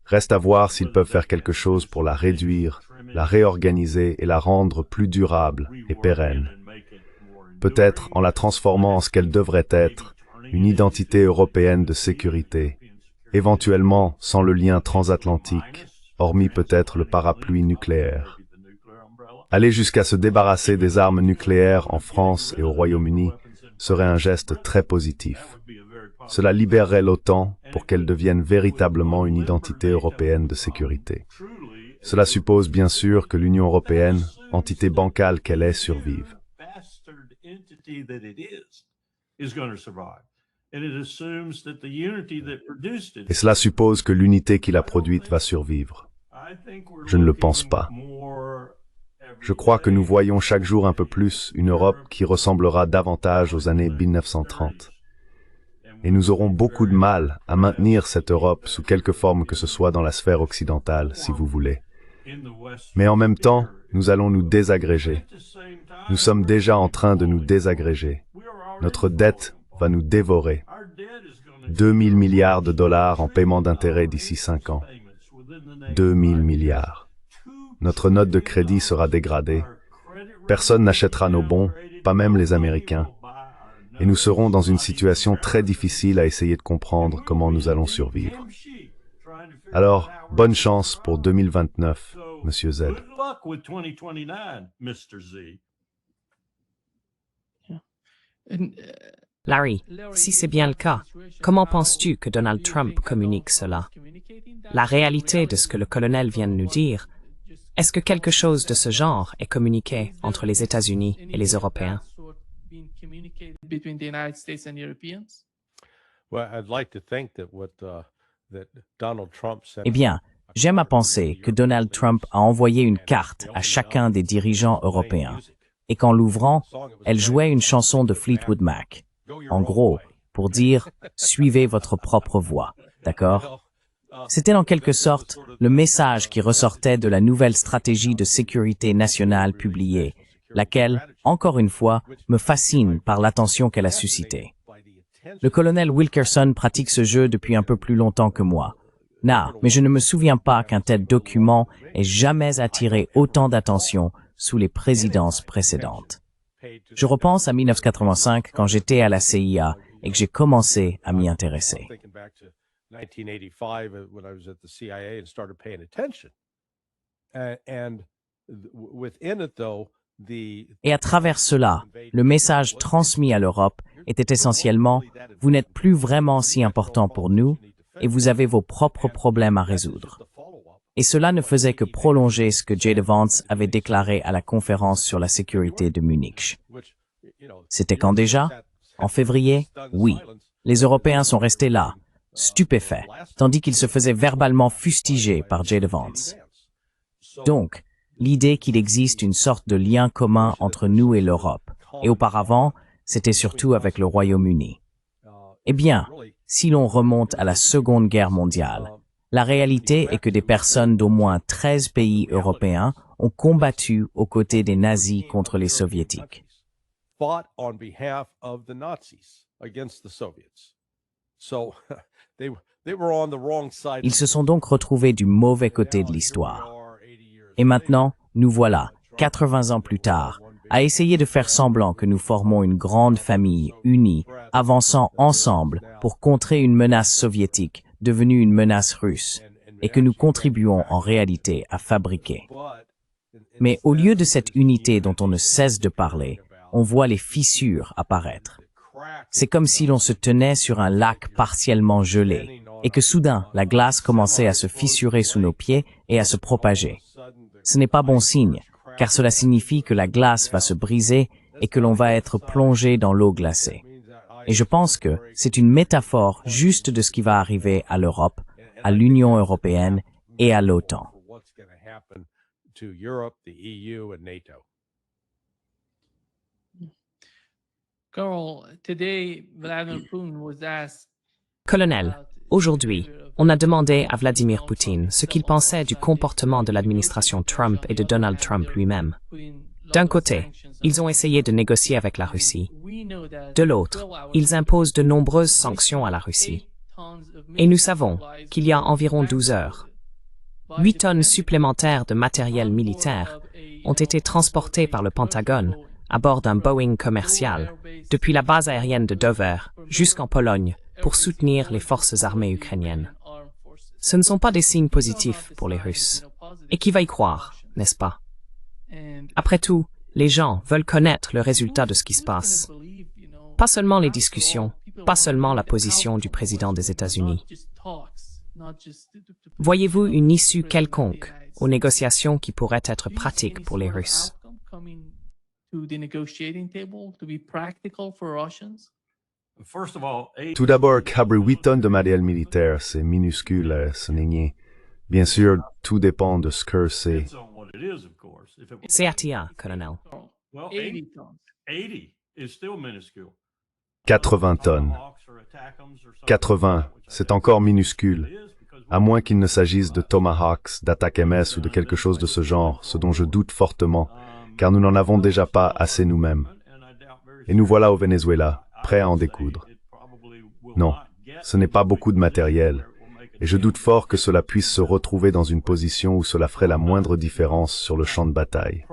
Speaker 3: Reste à voir s'ils peuvent faire quelque chose pour la réduire, la réorganiser et la rendre plus durable et pérenne. Peut-être en la transformant en ce qu'elle devrait être, une identité européenne de sécurité, éventuellement sans le lien transatlantique, hormis peut-être le parapluie nucléaire. Aller jusqu'à se débarrasser des armes nucléaires en France et au Royaume-Uni serait un geste très positif. Cela libérerait l'OTAN pour qu'elle devienne véritablement une identité européenne de sécurité. Cela suppose bien sûr que l'Union européenne, entité bancale qu'elle est, survive. Et cela suppose que l'unité qui l'a produite va survivre. Je ne le pense pas. Je crois que nous voyons chaque jour un peu plus une Europe qui ressemblera davantage aux années 1930. Et nous aurons beaucoup de mal à maintenir cette Europe sous quelque forme que ce soit dans la sphère occidentale, si vous voulez. Mais en même temps, nous allons nous désagréger. Nous sommes déjà en train de nous désagréger. Notre dette va nous dévorer. 2000 milliards de dollars en paiement d'intérêts d'ici 5 ans. 2000 milliards. Notre note de crédit sera dégradée. Personne n'achètera nos bons, pas même les Américains. Et nous serons dans une situation très difficile à essayer de comprendre comment nous allons survivre. Alors, bonne chance pour 2029, Monsieur Z.
Speaker 1: Larry, si c'est bien le cas, comment penses-tu que Donald Trump communique cela? La réalité de ce que le colonel vient de nous dire, est-ce que quelque chose de ce genre est communiqué entre les États-Unis et les Européens?
Speaker 2: Eh bien, j'aime à penser que Donald Trump a envoyé une carte à chacun des dirigeants européens et qu'en l'ouvrant, elle jouait une chanson de Fleetwood Mac. En gros, pour dire « suivez votre propre voie », d'accord? C'était en quelque sorte le message qui ressortait de la nouvelle stratégie de sécurité nationale publiée, laquelle, encore une fois, me fascine par l'attention qu'elle a suscitée. Le colonel Wilkerson pratique ce jeu depuis un peu plus longtemps que moi. Mais je ne me souviens pas qu'un tel document ait jamais attiré autant d'attention sous les présidences précédentes. Je repense à 1985 quand j'étais à la CIA et que j'ai commencé à m'y intéresser. Et à travers cela, le message transmis à l'Europe était essentiellement « Vous n'êtes plus vraiment si important pour nous et vous avez vos propres problèmes à résoudre ». Et cela ne faisait que prolonger ce que J.D. Vance avait déclaré à la conférence sur la sécurité de Munich. C'était quand déjà? En février? Oui. Les Européens sont restés là, stupéfaits, tandis qu'ils se faisaient verbalement fustiger par J.D. Vance. Donc, l'idée qu'il existe une sorte de lien commun entre nous et l'Europe, et auparavant, c'était surtout avec le Royaume-Uni. Eh bien, si l'on remonte à la Seconde Guerre mondiale, la réalité est que des personnes d'au moins 13 pays européens ont combattu aux côtés des nazis contre les soviétiques. Ils se sont donc retrouvés du mauvais côté de l'histoire. Et maintenant, nous voilà, 80 ans plus tard, à essayer de faire semblant que nous formons une grande famille unie, avançant ensemble pour contrer une menace soviétique devenue une menace russe, et que nous contribuons en réalité à fabriquer. Mais au lieu de cette unité dont on ne cesse de parler, on voit les fissures apparaître. C'est comme si l'on se tenait sur un lac partiellement gelé, et que soudain la glace commençait à se fissurer sous nos pieds et à se propager. Ce n'est pas bon signe, car cela signifie que la glace va se briser et que l'on va être plongé dans l'eau glacée. Et je pense que c'est une métaphore juste de ce qui va arriver à l'Europe, à l'Union européenne et à l'OTAN.
Speaker 1: Colonel, aujourd'hui, on a demandé à Vladimir Poutine ce qu'il pensait du comportement de l'administration Trump et de Donald Trump lui-même. D'un côté, ils ont essayé de négocier avec la Russie. De l'autre, ils imposent de nombreuses sanctions à la Russie. Et nous savons qu'il y a environ 12 heures, 8 tonnes supplémentaires de matériel militaire ont été transportées par le Pentagone à bord d'un Boeing commercial depuis la base aérienne de Dover jusqu'en Pologne pour soutenir les forces armées ukrainiennes. Ce ne sont pas des signes positifs pour les Russes. Et qui va y croire, n'est-ce pas? Après tout, les gens veulent connaître le résultat de ce qui se passe. Pas seulement les discussions, pas seulement la position du président des États-Unis. Voyez-vous une issue quelconque aux négociations qui pourrait être pratique pour les Russes?
Speaker 3: Tout d'abord, cabrer 8 tonnes de matériel militaire, c'est minuscule, ce n'est rien. Bien sûr, tout dépend de ce que c'est.
Speaker 1: C'est ATA, colonel.
Speaker 3: 80 tonnes. 80, c'est encore minuscule. À moins qu'il ne s'agisse de Tomahawks, d'attaques MS ou de quelque chose de ce genre, ce dont je doute fortement. car nous n'en avons déjà pas assez nous-mêmes. Et nous voilà au Venezuela, prêts à en découdre. Non, ce n'est pas beaucoup de matériel, et je doute fort que cela puisse se retrouver dans une position où cela ferait la moindre différence sur le champ de bataille.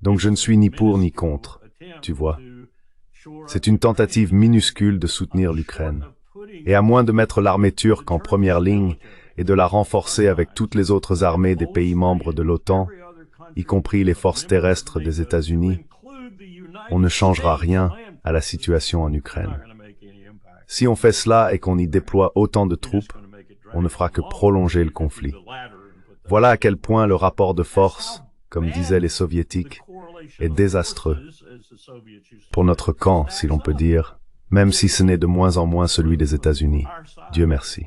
Speaker 3: Donc je ne suis ni pour ni contre, tu vois. C'est une tentative minuscule de soutenir l'Ukraine. Et à moins de mettre l'armée turque en première ligne et de la renforcer avec toutes les autres armées des pays membres de l'OTAN, y compris les forces terrestres des États-Unis, on ne changera rien à la situation en Ukraine. Si on fait cela et qu'on y déploie autant de troupes, on ne fera que prolonger le conflit. Voilà à quel point le rapport de force, comme disaient les Soviétiques, est désastreux. Pour notre camp, si l'on peut dire, même si ce n'est de moins en moins celui des États-Unis. Dieu merci.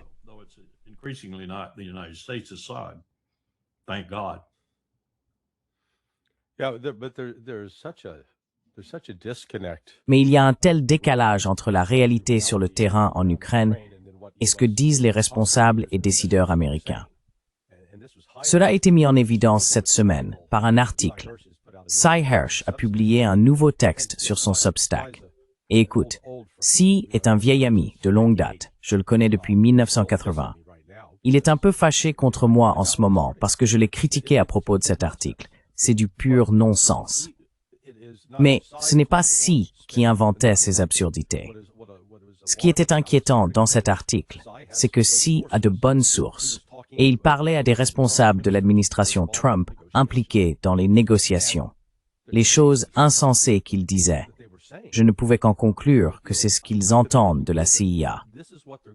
Speaker 2: Mais il y a un tel décalage entre la réalité sur le terrain en Ukraine et ce que disent les responsables et décideurs américains. Cela a été mis en évidence cette semaine par un article. Cy Hersh a publié un nouveau texte sur son Substack. Et écoute, Cy est un vieil ami de longue date. Je le connais depuis 1980. Il est un peu fâché contre moi en ce moment parce que je l'ai critiqué à propos de cet article. C'est du pur non-sens. Mais ce n'est pas Cy qui inventait ces absurdités. Ce qui était inquiétant dans cet article, c'est que Cy a de bonnes sources, et il parlait à des responsables de l'administration Trump impliqués dans les négociations. Les choses insensées qu'il disait, je ne pouvais qu'en conclure que c'est ce qu'ils entendent de la CIA.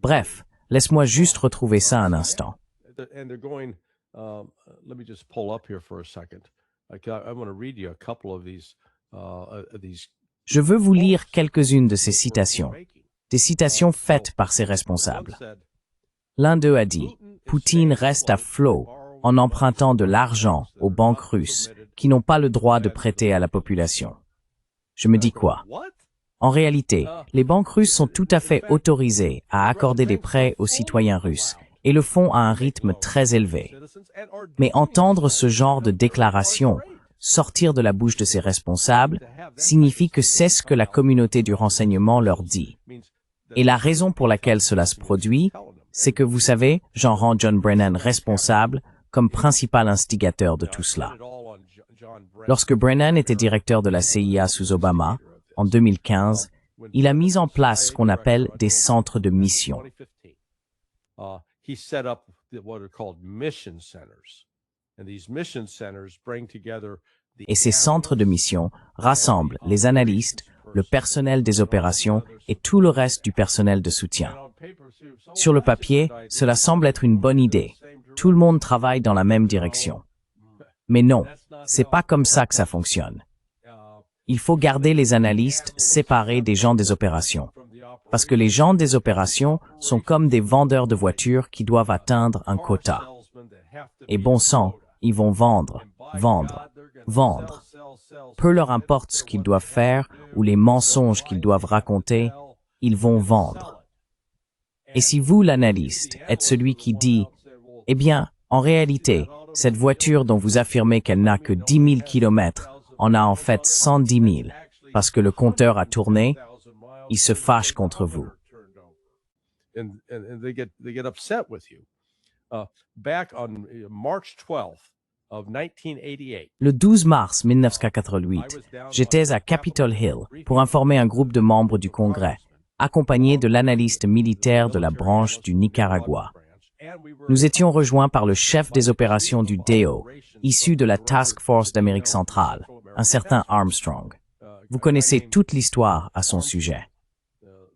Speaker 2: Bref, laisse-moi juste retrouver ça un instant. Je veux vous lire quelques-unes de ces citations, des citations faites par ces responsables. L'un d'eux a dit, Poutine reste à flot en empruntant de l'argent aux banques russes qui n'ont pas le droit de prêter à la population. Je me dis quoi? En réalité, les banques russes sont tout à fait autorisées à accorder des prêts aux citoyens russes et le font à un rythme très élevé. Mais entendre ce genre de déclaration sortir de la bouche de ces responsables signifie que c'est ce que la communauté du renseignement leur dit. Et la raison pour laquelle cela se produit, c'est que vous savez, j'en rends John Brennan responsable comme principal instigateur de tout cela. Lorsque Brennan était directeur de la CIA sous Obama, en 2015, il a mis en place ce qu'on appelle des centres de mission. Et ces centres de mission rassemblent les analystes, le personnel des opérations et tout le reste du personnel de soutien. Sur le papier, cela semble être une bonne idée. Tout le monde travaille dans la même direction. Mais non, c'est pas comme ça que ça fonctionne. Il faut garder les analystes séparés des gens des opérations. Parce que les gens des opérations sont comme des vendeurs de voitures qui doivent atteindre un quota. Et bon sang, ils vont vendre, vendre, vendre. Peu leur importe ce qu'ils doivent faire ou les mensonges qu'ils doivent raconter, ils vont vendre. Et si vous, l'analyste, êtes celui qui dit « Eh bien, en réalité, cette voiture dont vous affirmez qu'elle n'a que 10 000 kilomètres en a en fait 110 000 parce que le compteur a tourné », il se fâche contre vous. Le 12 mars 1988, j'étais à Capitol Hill pour informer un groupe de membres du Congrès, accompagné de l'analyste militaire de la branche du Nicaragua. Nous étions rejoints par le chef des opérations du DEO, issu de la Task Force d'Amérique centrale, un certain Armstrong. Vous connaissez toute l'histoire à son sujet.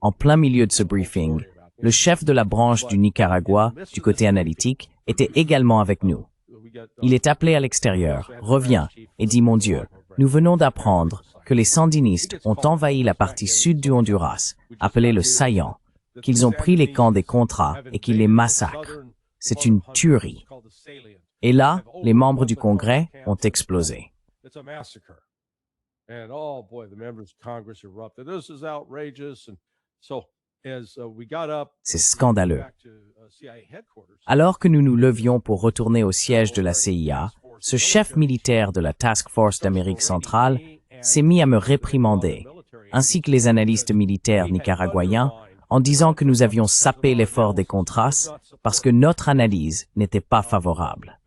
Speaker 2: En plein milieu de ce briefing, le chef de la branche du Nicaragua, du côté analytique, était également avec nous. Il est appelé à l'extérieur, revient et dit « Mon Dieu, nous venons d'apprendre que les sandinistes ont envahi la partie sud du Honduras, appelée le Saillant, qu'ils ont pris les camps des Contras et qu'ils les massacrent. C'est une tuerie. » Et là, les membres du Congrès ont explosé. C'est scandaleux. Alors que nous nous levions pour retourner au siège de la CIA, ce chef militaire de la Task Force d'Amérique centrale s'est mis à me réprimander, ainsi que les analystes militaires nicaraguayens, en disant que nous avions sapé l'effort des Contras parce que notre analyse n'était pas favorable.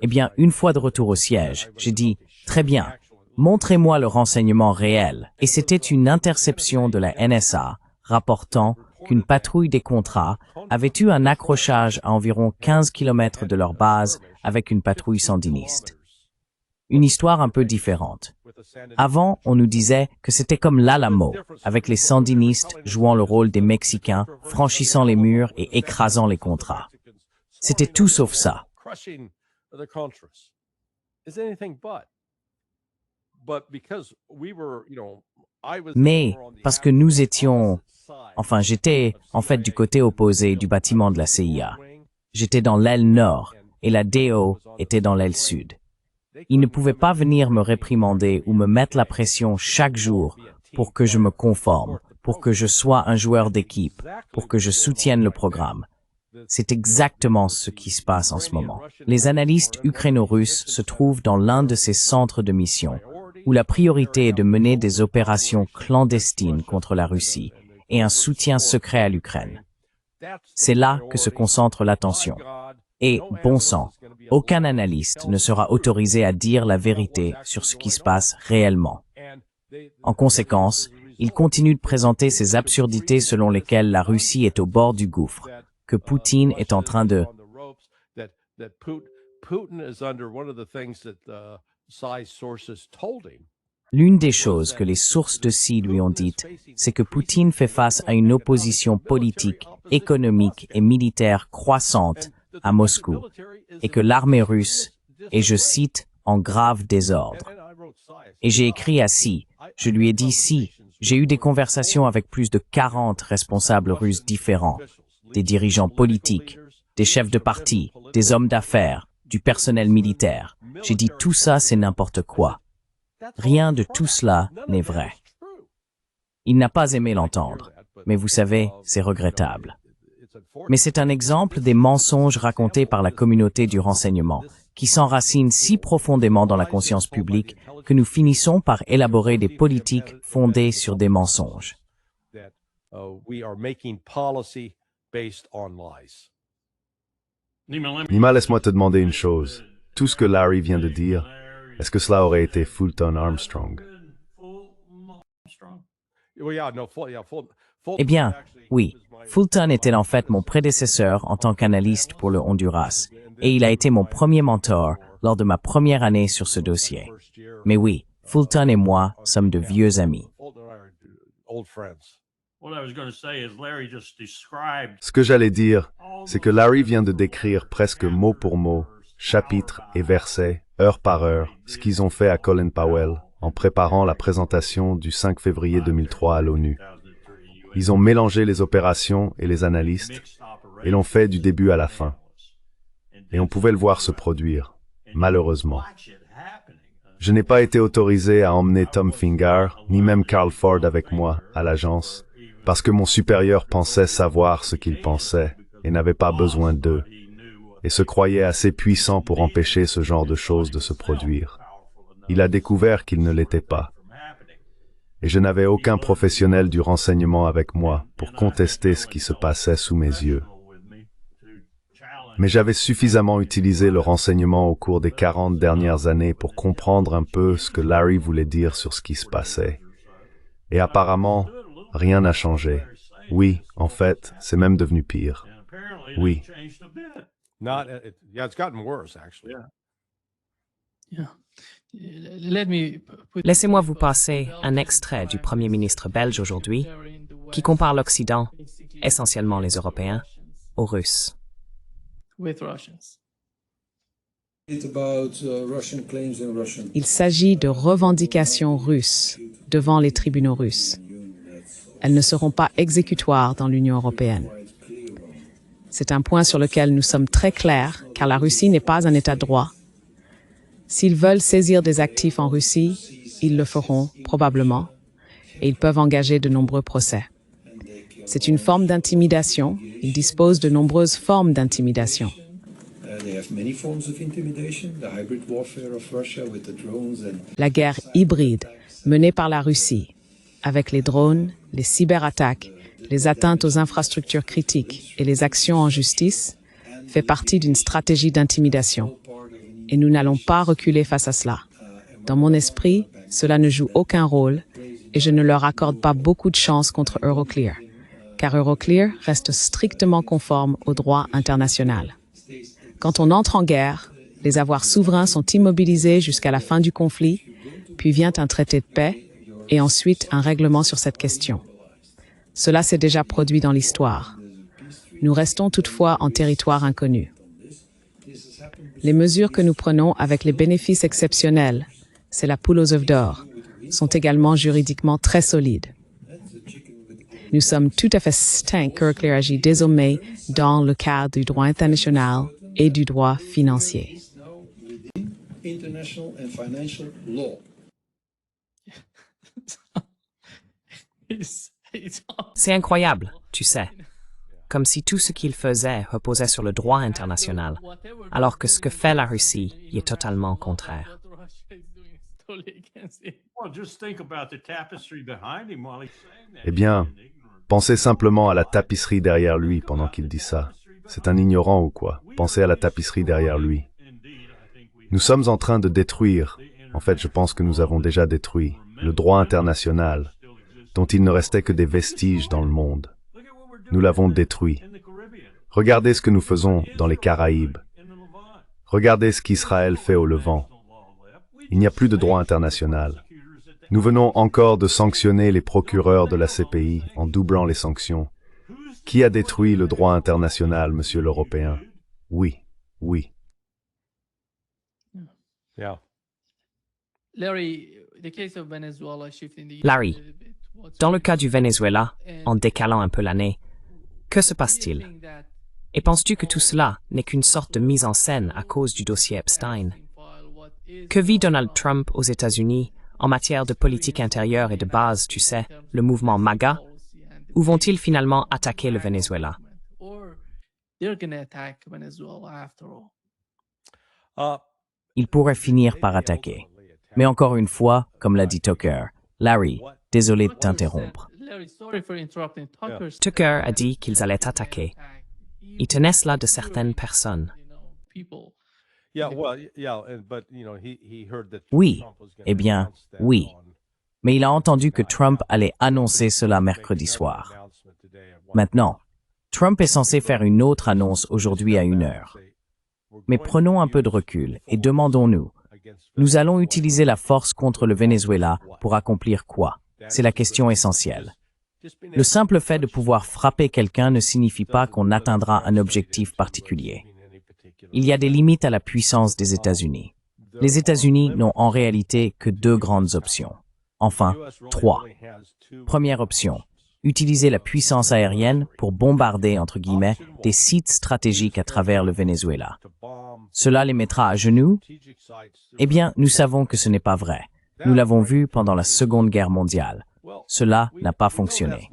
Speaker 2: Eh bien, une fois de retour au siège, j'ai dit « Très bien, montrez-moi le renseignement réel ». Et c'était une interception de la NSA rapportant qu'une patrouille des Contras avait eu un accrochage à environ 15 km de leur base avec une patrouille sandiniste. Une histoire un peu différente. Avant, on nous disait que c'était comme l'Alamo, avec les sandinistes jouant le rôle des Mexicains, franchissant les murs et écrasant les Contras. C'était tout sauf ça. Mais, parce que nous étions... Enfin, j'étais, en fait, du côté opposé du bâtiment de la CIA. J'étais dans l'aile nord, et la DO était dans l'aile sud. Ils ne pouvaient pas venir me réprimander ou me mettre la pression chaque jour pour que je me conforme, pour que je sois un joueur d'équipe, pour que je soutienne le programme. C'est exactement ce qui se passe en ce moment. Les analystes ukraino-russes se trouvent dans l'un de ces centres de mission, où la priorité est de mener des opérations clandestines contre la Russie et un soutien secret à l'Ukraine. C'est là que se concentre l'attention. Et, bon sang, aucun analyste ne sera autorisé à dire la vérité sur ce qui se passe réellement. En conséquence, il continue de présenter ces absurdités selon lesquelles la Russie est au bord du gouffre, que Poutine est en train de... L'une des choses que les sources de CI lui ont dites, c'est que Poutine fait face à une opposition politique, économique et militaire croissante à Moscou, et que l'armée russe est, je cite, en grave désordre. Et j'ai écrit à CI, je lui ai dit si, j'ai eu des conversations avec plus de 40 responsables russes différents, des dirigeants politiques, des chefs de parti, des hommes d'affaires, du personnel militaire. J'ai dit tout ça c'est n'importe quoi. Rien de tout cela n'est vrai. Il n'a pas aimé l'entendre, mais vous savez, c'est regrettable. Mais c'est un exemple des mensonges racontés par la communauté du renseignement, qui s'enracinent si profondément dans la conscience publique que nous finissons par élaborer des politiques fondées sur des mensonges.
Speaker 3: Nima, laisse-moi te demander une chose. Tout ce que Larry vient de dire, est-ce que cela aurait été Fulton Armstrong?
Speaker 2: Eh bien, oui. Fulton était en fait mon prédécesseur en tant qu'analyste pour le Honduras, et il a été mon premier mentor lors de ma première année sur ce dossier. Mais oui, Fulton et moi sommes de vieux amis.
Speaker 3: Ce que j'allais dire, c'est que Larry vient de décrire presque mot pour mot, chapitre et verset, heure par heure, ce qu'ils ont fait à Colin Powell en préparant la présentation du 5 février 2003 à l'ONU. Ils ont mélangé les opérations et les analystes et l'ont fait du début à la fin. Et on pouvait le voir se produire, malheureusement. Je n'ai pas été autorisé à emmener Tom Finger, ni même Carl Ford avec moi à l'agence, parce que mon supérieur pensait savoir ce qu'il pensait et n'avait pas besoin d'eux, et se croyait assez puissant pour empêcher ce genre de choses de se produire. Il a découvert qu'il ne l'était pas. Et je n'avais aucun professionnel du renseignement avec moi pour contester ce qui se passait sous mes yeux. Mais j'avais suffisamment utilisé le renseignement au cours des 40 dernières années pour comprendre un peu ce que Larry voulait dire sur ce qui se passait. Et apparemment, rien n'a changé. Oui, en fait, c'est même devenu pire. Oui.
Speaker 1: Laissez-moi vous passer un extrait du Premier ministre belge aujourd'hui, qui compare l'Occident, essentiellement les Européens, aux Russes.
Speaker 4: Il s'agit de revendications russes devant les tribunaux russes. Elles ne seront pas exécutoires dans l'Union européenne. C'est un point sur lequel nous sommes très clairs, car la Russie n'est pas un État de droit. S'ils veulent saisir des actifs en Russie, ils le feront probablement, et ils peuvent engager de nombreux procès. C'est une forme d'intimidation. Ils disposent de nombreuses formes d'intimidation. La guerre hybride menée par la Russie, avec les drones, les cyberattaques, les atteintes aux infrastructures critiques et les actions en justice, fait partie d'une stratégie d'intimidation. Et nous n'allons pas reculer face à cela. Dans mon esprit, cela ne joue aucun rôle et je ne leur accorde pas beaucoup de chance contre Euroclear, car Euroclear reste strictement conforme au droit international. Quand on entre en guerre, les avoirs souverains sont immobilisés jusqu'à la fin du conflit, puis vient un traité de paix et ensuite un règlement sur cette question. Cela s'est déjà produit dans l'histoire. Nous restons toutefois en territoire inconnu. Les mesures que nous prenons avec les bénéfices exceptionnels, c'est la poule aux œufs d'or, sont également juridiquement très solides. Nous sommes tout à fait certains qu'Euroclear agit désormais dans le cadre du droit international et du droit financier.
Speaker 1: C'est incroyable, tu sais. Comme si tout ce qu'il faisait reposait sur le droit international, alors que ce que fait la Russie y est totalement contraire.
Speaker 3: Eh bien, pensez simplement à la tapisserie derrière lui pendant qu'il dit ça. C'est un ignorant ou quoi? Pensez à la tapisserie derrière lui. Nous sommes en train de détruire, en fait je pense que nous avons déjà détruit, le droit international, dont il ne restait que des vestiges dans le monde. Nous l'avons détruit. Regardez ce que nous faisons dans les Caraïbes. Regardez ce qu'Israël fait au Levant. Il n'y a plus de droit international. Nous venons encore de sanctionner les procureurs de la CPI en doublant les sanctions. Qui a détruit le droit international, monsieur l'Européen? Oui, oui.
Speaker 1: Larry, dans le cas du Venezuela, en décalant un peu l'année, que se passe-t-il? Et penses-tu que tout cela n'est qu'une sorte de mise en scène à cause du dossier Epstein? Que vit Donald Trump aux États-Unis en matière de politique intérieure et de base, tu sais, le mouvement MAGA? Ou vont-ils finalement attaquer le Venezuela?
Speaker 2: Ils pourraient finir par attaquer. Mais encore une fois, comme l'a dit Tucker, Larry, désolé de t'interrompre.
Speaker 1: Tucker a dit qu'ils allaient attaquer. Ils tenaient cela de certaines personnes.
Speaker 2: Oui, eh bien, oui. Mais il a entendu que Trump allait annoncer cela mercredi soir. Maintenant, Trump est censé faire une autre annonce aujourd'hui à 1h. Mais prenons un peu de recul et demandons-nous, nous allons utiliser la force contre le Venezuela pour accomplir quoi? C'est la question essentielle. Le simple fait de pouvoir frapper quelqu'un ne signifie pas qu'on atteindra un objectif particulier. Il y a des limites à la puissance des États-Unis. Les États-Unis n'ont en réalité que 2 grandes options. Enfin, 3. Première option, utiliser la puissance aérienne pour bombarder, entre guillemets, des sites stratégiques à travers le Venezuela. Cela les mettra à genoux? Eh bien, nous savons que ce n'est pas vrai. Nous l'avons vu pendant la Seconde Guerre mondiale. Cela n'a pas fonctionné.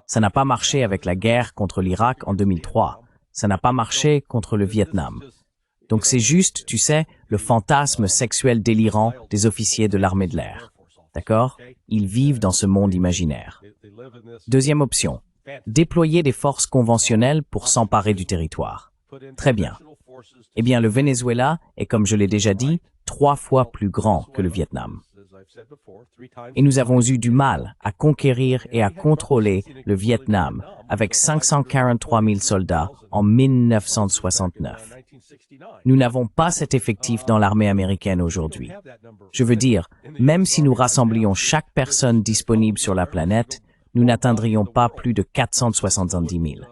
Speaker 2: Ça n'a pas marché avec la guerre contre l'Irak en 2003. Ça n'a pas marché contre le Vietnam. Donc c'est juste, tu sais, le fantasme sexuel délirant des officiers de l'armée de l'air. D'accord? Ils vivent dans ce monde imaginaire. Deuxième option, déployer des forces conventionnelles pour s'emparer du territoire. Très bien. Eh bien, le Venezuela est, comme je l'ai déjà dit, 3 fois plus grand que le Vietnam. Et nous avons eu du mal à conquérir et à contrôler le Vietnam avec 543 000 soldats en 1969. Nous n'avons pas cet effectif dans l'armée américaine aujourd'hui. Je veux dire, même si nous rassemblions chaque personne disponible sur la planète, nous n'atteindrions pas plus de 470 000.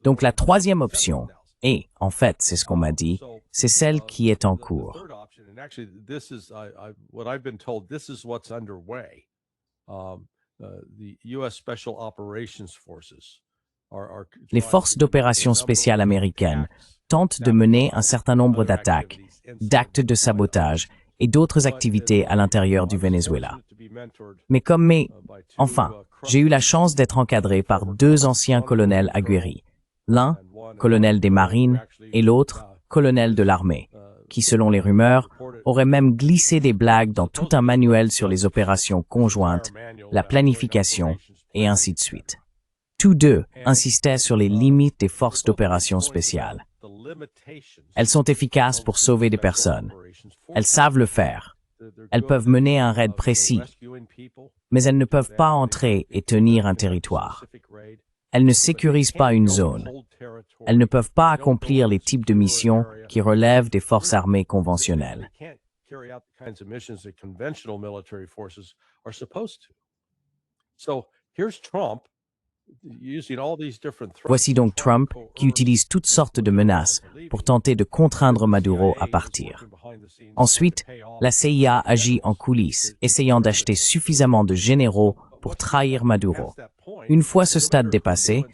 Speaker 2: Donc la troisième option, et en fait, c'est ce qu'on m'a dit, c'est celle qui est en cours. Les forces d'opération spéciales américaines tentent de mener un certain nombre d'attaques, d'actes de sabotage et d'autres activités à l'intérieur du Venezuela. Enfin, j'ai eu la chance d'être encadré par 2 anciens colonels aguerris, l'un, colonel des marines, et l'autre, colonel de l'armée, qui, selon les rumeurs, aurait même glissé des blagues dans tout un manuel sur les opérations conjointes, la planification, et ainsi de suite. Tous deux insistaient sur les limites des forces d'opération spéciales. Elles sont efficaces pour sauver des personnes. Elles savent le faire. Elles peuvent mener un raid précis, mais elles ne peuvent pas entrer et tenir un territoire. Elles ne sécurisent pas une zone. Elles ne peuvent pas accomplir les types de missions qui relèvent des forces armées conventionnelles. Voici donc Trump qui utilise toutes sortes de menaces pour tenter de contraindre Maduro à partir. Ensuite, la CIA agit en coulisses, essayant d'acheter suffisamment de généraux pour trahir Maduro. Une fois ce stade dépassé,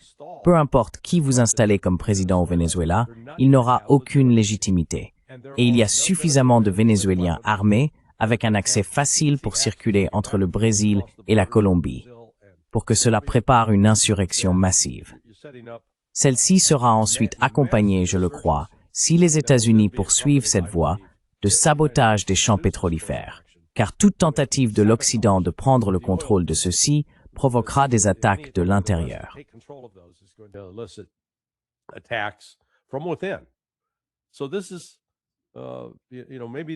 Speaker 2: peu importe qui vous installez comme président au Venezuela, il n'aura aucune légitimité. Et il y a suffisamment de Vénézuéliens armés avec un accès facile pour circuler entre le Brésil et la Colombie, pour que cela prépare une insurrection massive. Celle-ci sera ensuite accompagnée, je le crois, si les États-Unis poursuivent cette voie, de sabotage des champs pétrolifères, car toute tentative de l'Occident de prendre le contrôle de ceux-ci provoquera des attaques de l'intérieur.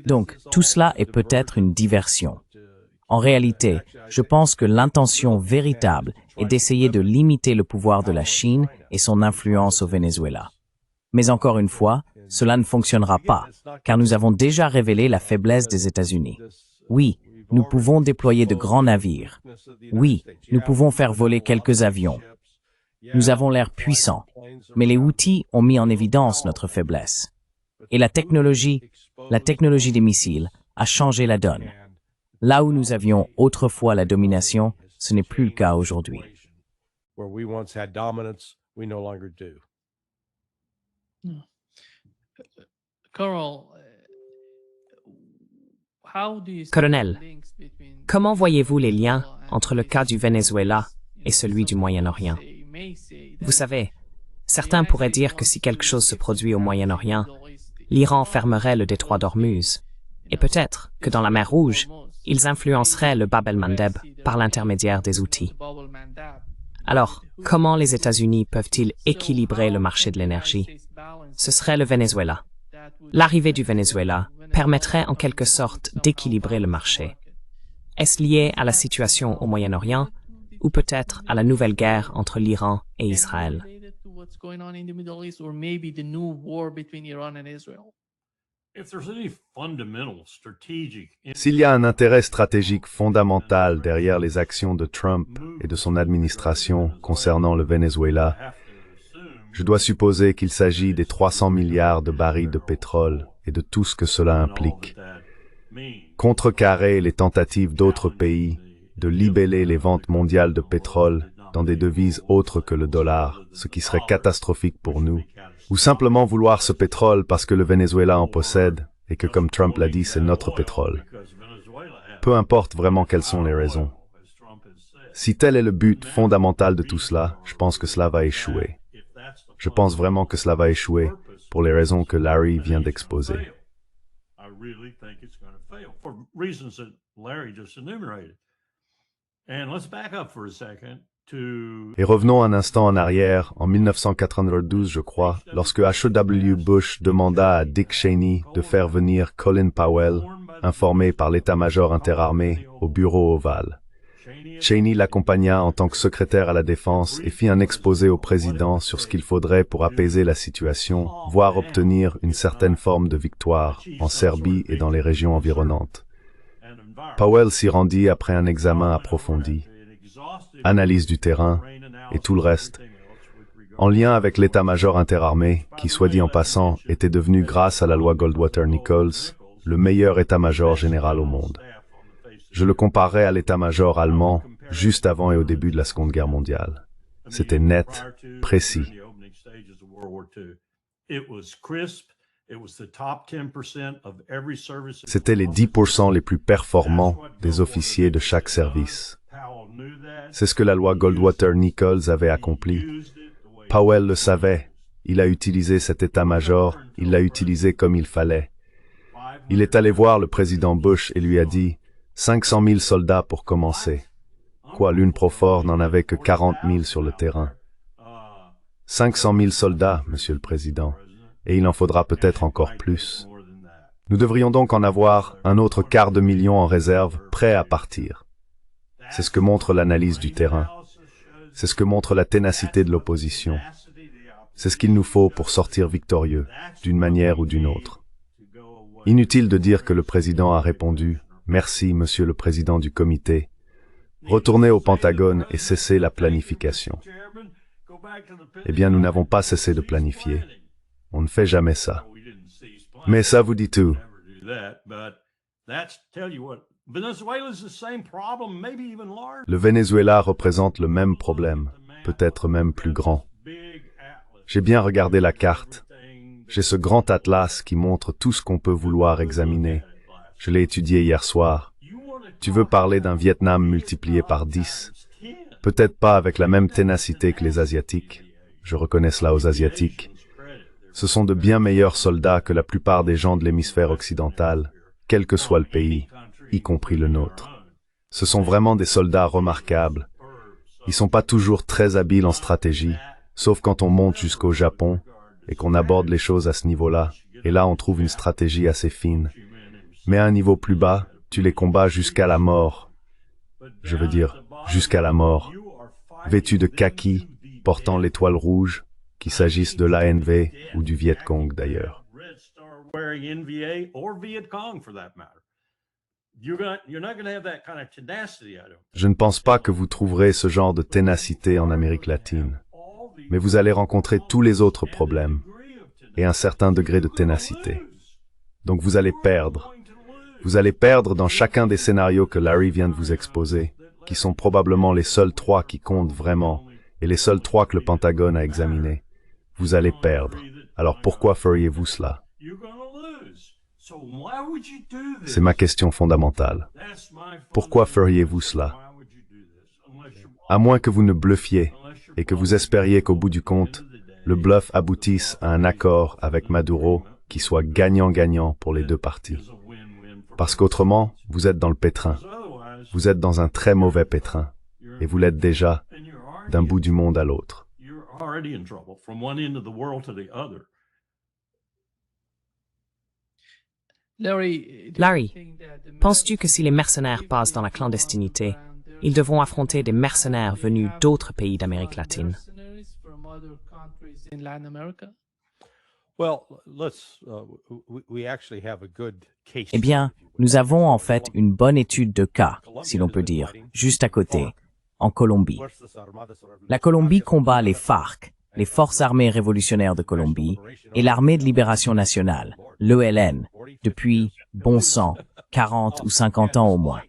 Speaker 2: Donc, tout cela est peut-être une diversion. En réalité, je pense que l'intention véritable est d'essayer de limiter le pouvoir de la Chine et son influence au Venezuela. Mais encore une fois, cela ne fonctionnera pas, car nous avons déjà révélé la faiblesse des États-Unis. Oui, nous pouvons déployer de grands navires. Oui, nous pouvons faire voler quelques avions. Nous avons l'air puissants, mais les Houthis ont mis en évidence notre faiblesse. Et la technologie des missiles a changé la donne. Là où nous avions autrefois la domination, ce n'est plus le cas aujourd'hui.
Speaker 1: Colonel, comment voyez-vous les liens entre le cas du Venezuela et celui du Moyen-Orient? Vous savez, certains pourraient dire que si quelque chose se produit au Moyen-Orient, l'Iran fermerait le détroit d'Ormuz, et peut-être que dans la mer Rouge, ils influenceraient le Bab el-Mandeb par l'intermédiaire des Houthis. Alors, comment les États-Unis peuvent-ils équilibrer le marché de l'énergie? Ce serait le Venezuela. L'arrivée du Venezuela permettrait en quelque sorte d'équilibrer le marché. Est-ce lié à la situation au Moyen-Orient ou peut-être à la nouvelle guerre entre l'Iran et Israël?
Speaker 3: S'il y a un intérêt stratégique fondamental derrière les actions de Trump et de son administration concernant le Venezuela, je dois supposer qu'il s'agit des 300 milliards de barils de pétrole et de tout ce que cela implique. Contrecarrer les tentatives d'autres pays de libeller les ventes mondiales de pétrole dans des devises autres que le dollar, ce qui serait catastrophique pour nous, ou simplement vouloir ce pétrole parce que le Venezuela en possède et que, comme Trump l'a dit, c'est notre pétrole. Peu importe vraiment quelles sont les raisons. Si tel est le but fondamental de tout cela, je pense que cela va échouer. Je pense vraiment que cela va échouer pour les raisons que Larry vient d'exposer. Et revenons un instant en arrière, en 1992, je crois, lorsque H.W. Bush demanda à Dick Cheney de faire venir Colin Powell, informé par l'état-major interarmé, au bureau ovale. Cheney l'accompagna en tant que secrétaire à la Défense et fit un exposé au président sur ce qu'il faudrait pour apaiser la situation, voire obtenir une certaine forme de victoire en Serbie et dans les régions environnantes. Powell s'y rendit après un examen approfondi, analyse du terrain et tout le reste, en lien avec l'état-major interarmé qui, soit dit en passant, était devenu, grâce à la loi Goldwater-Nichols, le meilleur état-major général au monde. Je le comparais à l'état-major allemand juste avant et au début de la Seconde Guerre mondiale. C'était net, précis. C'était les 10% les plus performants des officiers de chaque service. C'est ce que la loi Goldwater-Nichols avait accompli. Powell le savait. Il a utilisé cet état-major, il l'a utilisé comme il fallait. Il est allé voir le président Bush et lui a dit « 500 000 soldats pour commencer ». Quoi, l'UNPROFOR n'en avait que 40 000 sur le terrain. 500 000 soldats, Monsieur le Président, et il en faudra peut-être encore plus. Nous devrions donc en avoir un autre quart de million en réserve, prêt à partir. C'est ce que montre l'analyse du terrain. C'est ce que montre la ténacité de l'opposition. C'est ce qu'il nous faut pour sortir victorieux, d'une manière ou d'une autre. Inutile de dire que le président a répondu « Merci, Monsieur le Président du Comité ». Retournez au Pentagone et cessez la planification. Eh bien, nous n'avons pas cessé de planifier. On ne fait jamais ça. Mais ça vous dit tout. Le Venezuela représente le même problème, peut-être même plus grand. J'ai bien regardé la carte. J'ai ce grand atlas qui montre tout ce qu'on peut vouloir examiner. Je l'ai étudié hier soir. Tu veux parler d'un Vietnam multiplié par 10? Peut-être pas avec la même ténacité que les Asiatiques. Je reconnais cela aux Asiatiques. Ce sont de bien meilleurs soldats que la plupart des gens de l'hémisphère occidental, quel que soit le pays, y compris le nôtre. Ce sont vraiment des soldats remarquables. Ils sont pas toujours très habiles en stratégie, sauf quand on monte jusqu'au Japon et qu'on aborde les choses à ce niveau-là, et là on trouve une stratégie assez fine. Mais à un niveau plus bas, tu les combats jusqu'à la mort. Je veux dire, jusqu'à la mort. Vêtus de kaki, portant l'étoile rouge, qu'il s'agisse de l'ANV ou du Viet Cong d'ailleurs. Je ne pense pas que vous trouverez ce genre de ténacité en Amérique latine. Mais vous allez rencontrer tous les autres problèmes et un certain degré de ténacité. Donc vous allez perdre. Vous allez perdre dans chacun des scénarios que Larry vient de vous exposer, qui sont probablement les seuls 3 qui comptent vraiment, et les seuls 3 que le Pentagone a examinés. Vous allez perdre. Alors pourquoi feriez-vous cela? C'est ma question fondamentale. Pourquoi feriez-vous cela? À moins que vous ne bluffiez, et que vous espériez qu'au bout du compte, le bluff aboutisse à un accord avec Maduro qui soit gagnant-gagnant pour les deux parties. Parce qu'autrement, vous êtes dans le pétrin. Vous êtes dans un très mauvais pétrin. Et vous l'êtes déjà d'un bout du monde à l'autre.
Speaker 1: Larry, penses-tu que si les mercenaires passent dans la clandestinité, ils devront affronter des mercenaires venus d'autres pays d'Amérique latine?
Speaker 2: Eh bien, nous avons en fait une bonne étude de cas, si l'on peut dire, juste à côté, en Colombie. La Colombie combat les FARC, les Forces armées révolutionnaires de Colombie, et l'Armée de libération nationale, l'ELN, depuis, bon sang, 40 ou 50 ans au moins.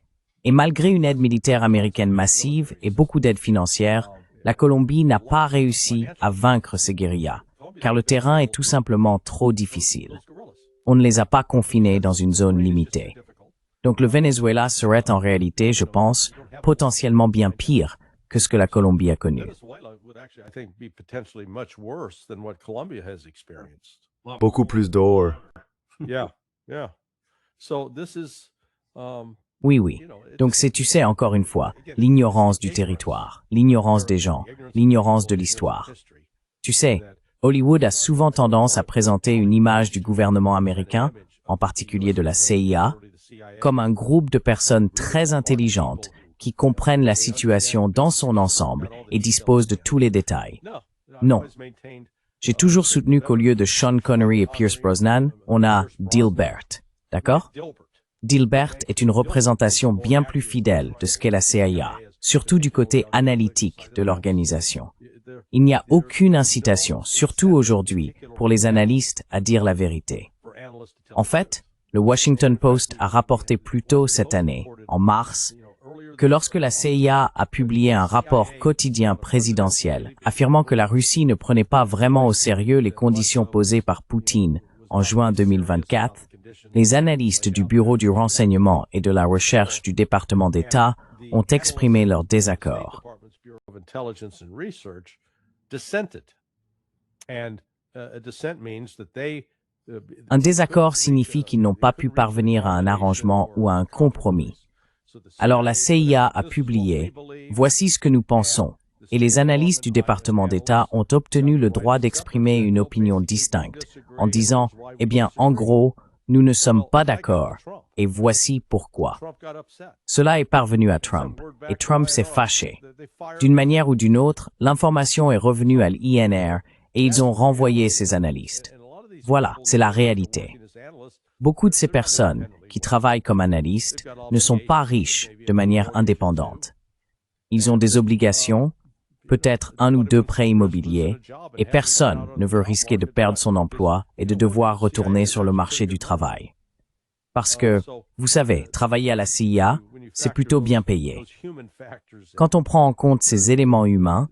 Speaker 2: Et malgré une aide militaire américaine massive et beaucoup d'aide financière, la Colombie n'a pas réussi à vaincre ces guérillas, car le terrain est tout simplement trop difficile. On ne les a pas confinés dans une zone limitée. Donc le Venezuela serait en réalité, je pense, potentiellement bien pire que ce que la Colombie a connu.
Speaker 3: Beaucoup plus dehors.
Speaker 2: Oui. Donc c'est, tu sais, encore une fois, l'ignorance du territoire, l'ignorance des gens, l'ignorance de l'histoire. Tu sais, Hollywood a souvent tendance à présenter une image du gouvernement américain, en particulier de la CIA, comme un groupe de personnes très intelligentes qui comprennent la situation dans son ensemble et disposent de tous les détails. Non. J'ai toujours soutenu qu'au lieu de Sean Connery et Pierce Brosnan, on a Dilbert. D'accord? Dilbert est une représentation bien plus fidèle de ce qu'est la CIA, surtout du côté analytique de l'organisation. Il n'y a aucune incitation, surtout aujourd'hui, pour les analystes à dire la vérité. En fait, le Washington Post a rapporté plus tôt cette année, en mars, que lorsque la CIA a publié un rapport quotidien présidentiel affirmant que la Russie ne prenait pas vraiment au sérieux les conditions posées par Poutine en juin 2024, les analystes du Bureau du renseignement et de la recherche du département d'État ont exprimé leur désaccord. Un désaccord signifie qu'ils n'ont pas pu parvenir à un arrangement ou à un compromis. Alors la CIA a publié « Voici ce que nous pensons » et les analystes du département d'État ont obtenu le droit d'exprimer une opinion distincte en disant « Eh bien, en gros, nous ne sommes pas d'accord et voici pourquoi ». Cela est parvenu à Trump et Trump s'est fâché. D'une manière ou d'une autre, l'information est revenue à l'INR et ils ont renvoyé ces analystes. Voilà, c'est la réalité. Beaucoup de ces personnes qui travaillent comme analystes ne sont pas riches de manière indépendante. Ils ont des obligations, peut-être 1 ou 2 prêts immobiliers, et personne ne veut risquer de perdre son emploi et de devoir retourner sur le marché du travail. Parce que, vous savez, travailler à la CIA, c'est plutôt bien payé. Quand on prend en compte ces éléments humains,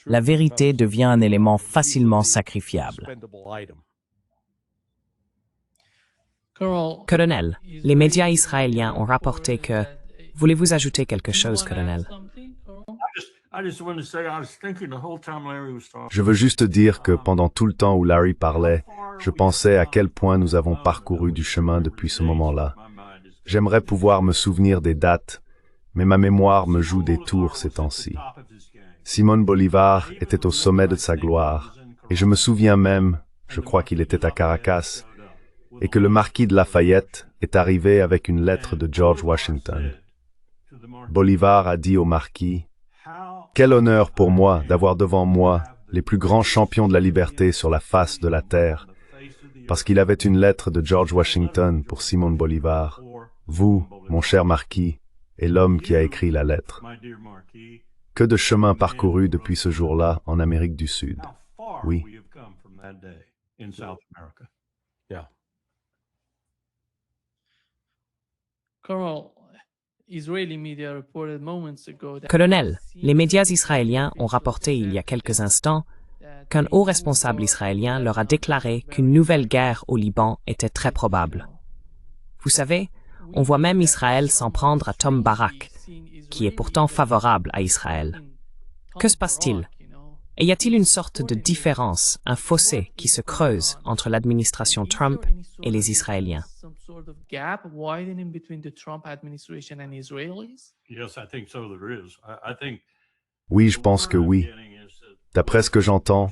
Speaker 2: la vérité devient un élément facilement sacrifiable.
Speaker 1: Colonel, les médias israéliens ont rapporté que... Voulez-vous ajouter quelque chose, colonel?
Speaker 3: Je veux juste dire que pendant tout le temps où Larry parlait, je pensais à quel point nous avons parcouru du chemin depuis ce moment-là. J'aimerais pouvoir me souvenir des dates, mais ma mémoire me joue des tours ces temps-ci. Simón Bolívar était au sommet de sa gloire, et je me souviens même, je crois qu'il était à Caracas, et que le marquis de Lafayette est arrivé avec une lettre de George Washington. Bolivar a dit au marquis « Quel honneur pour moi d'avoir devant moi les plus grands champions de la liberté sur la face de la terre, parce qu'il avait une lettre de George Washington pour Simón Bolívar. Vous, mon cher marquis, est l'homme qui a écrit la lettre. » Que de chemin parcouru depuis ce jour-là en Amérique du Sud. Oui.
Speaker 1: Colonel, les médias israéliens ont rapporté il y a quelques instants qu'un haut responsable israélien leur a déclaré qu'une nouvelle guerre au Liban était très probable. Vous savez, on voit même Israël s'en prendre à Tom Barak, qui est pourtant favorable à Israël. Que se passe-t-il? Et y a-t-il une sorte de différence, un fossé qui se creuse entre l'administration Trump et les Israéliens?
Speaker 3: Oui, je pense que oui. D'après ce que j'entends,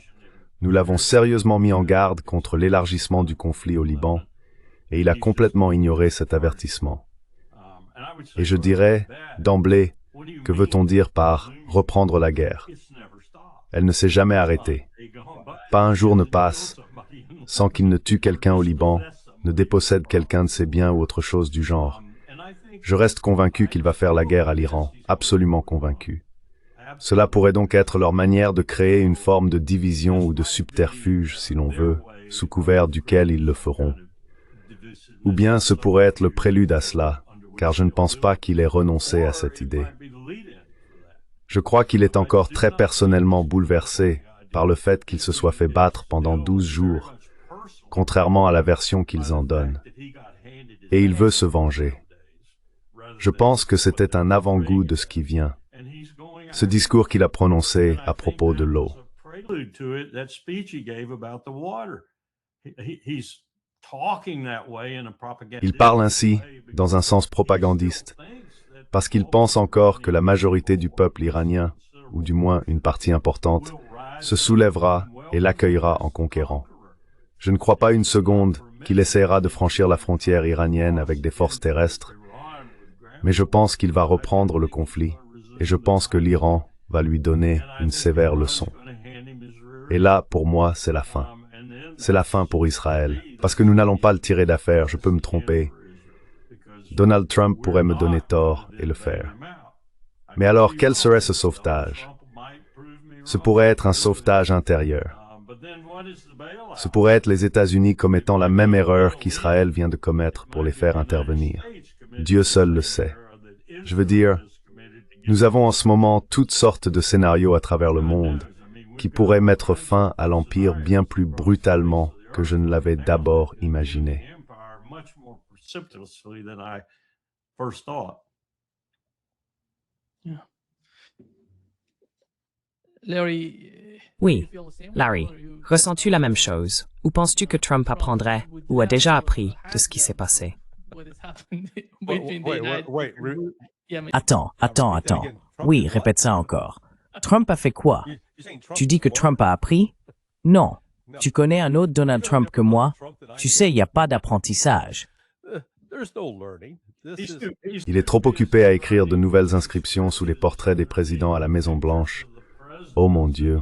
Speaker 3: nous l'avons sérieusement mis en garde contre l'élargissement du conflit au Liban, et il a complètement ignoré cet avertissement. Et je dirais, d'emblée, que veut-on dire par « reprendre la guerre » ? Elle ne s'est jamais arrêtée. Pas un jour ne passe sans qu'il ne tue quelqu'un au Liban, ne dépossède quelqu'un de ses biens ou autre chose du genre. Je reste convaincu qu'il va faire la guerre à l'Iran, absolument convaincu. Cela pourrait donc être leur manière de créer une forme de division ou de subterfuge, si l'on veut, sous couvert duquel ils le feront. Ou bien ce pourrait être le prélude à cela, car je ne pense pas qu'il ait renoncé à cette idée. Je crois qu'il est encore très personnellement bouleversé par le fait qu'il se soit fait battre pendant 12 jours, contrairement à la version qu'ils en donnent. Et il veut se venger. Je pense que c'était un avant-goût de ce qui vient. Ce discours qu'il a prononcé à propos de l'eau. Il parle ainsi dans un sens propagandiste, parce qu'il pense encore que la majorité du peuple iranien, ou du moins une partie importante, se soulèvera et l'accueillera en conquérant. Je ne crois pas une seconde qu'il essaiera de franchir la frontière iranienne avec des forces terrestres, mais je pense qu'il va reprendre le conflit, et je pense que l'Iran va lui donner une sévère leçon. Et là, pour moi, c'est la fin. C'est la fin pour Israël, parce que nous n'allons pas le tirer d'affaire, je peux me tromper. Donald Trump pourrait me donner tort et le faire. Mais alors, quel serait ce sauvetage? Ce pourrait être un sauvetage intérieur. Ce pourrait être les États-Unis commettant la même erreur qu'Israël vient de commettre pour les faire intervenir. Dieu seul le sait. Je veux dire, nous avons en ce moment toutes sortes de scénarios à travers le monde qui pourraient mettre fin à l'Empire bien plus brutalement que je ne l'avais d'abord imaginé.
Speaker 1: Oui, Larry, ressens-tu la même chose? Ou penses-tu que Trump apprendrait ou a déjà appris de ce qui s'est passé?
Speaker 2: Attends. Oui, répète ça encore. Trump a fait quoi? Tu dis que Trump a appris? Non. Tu connais un autre Donald Trump que moi? Tu sais, il n'y a pas d'apprentissage.
Speaker 3: Il est trop occupé à écrire de nouvelles inscriptions sous les portraits des présidents à la Maison-Blanche. Oh mon Dieu.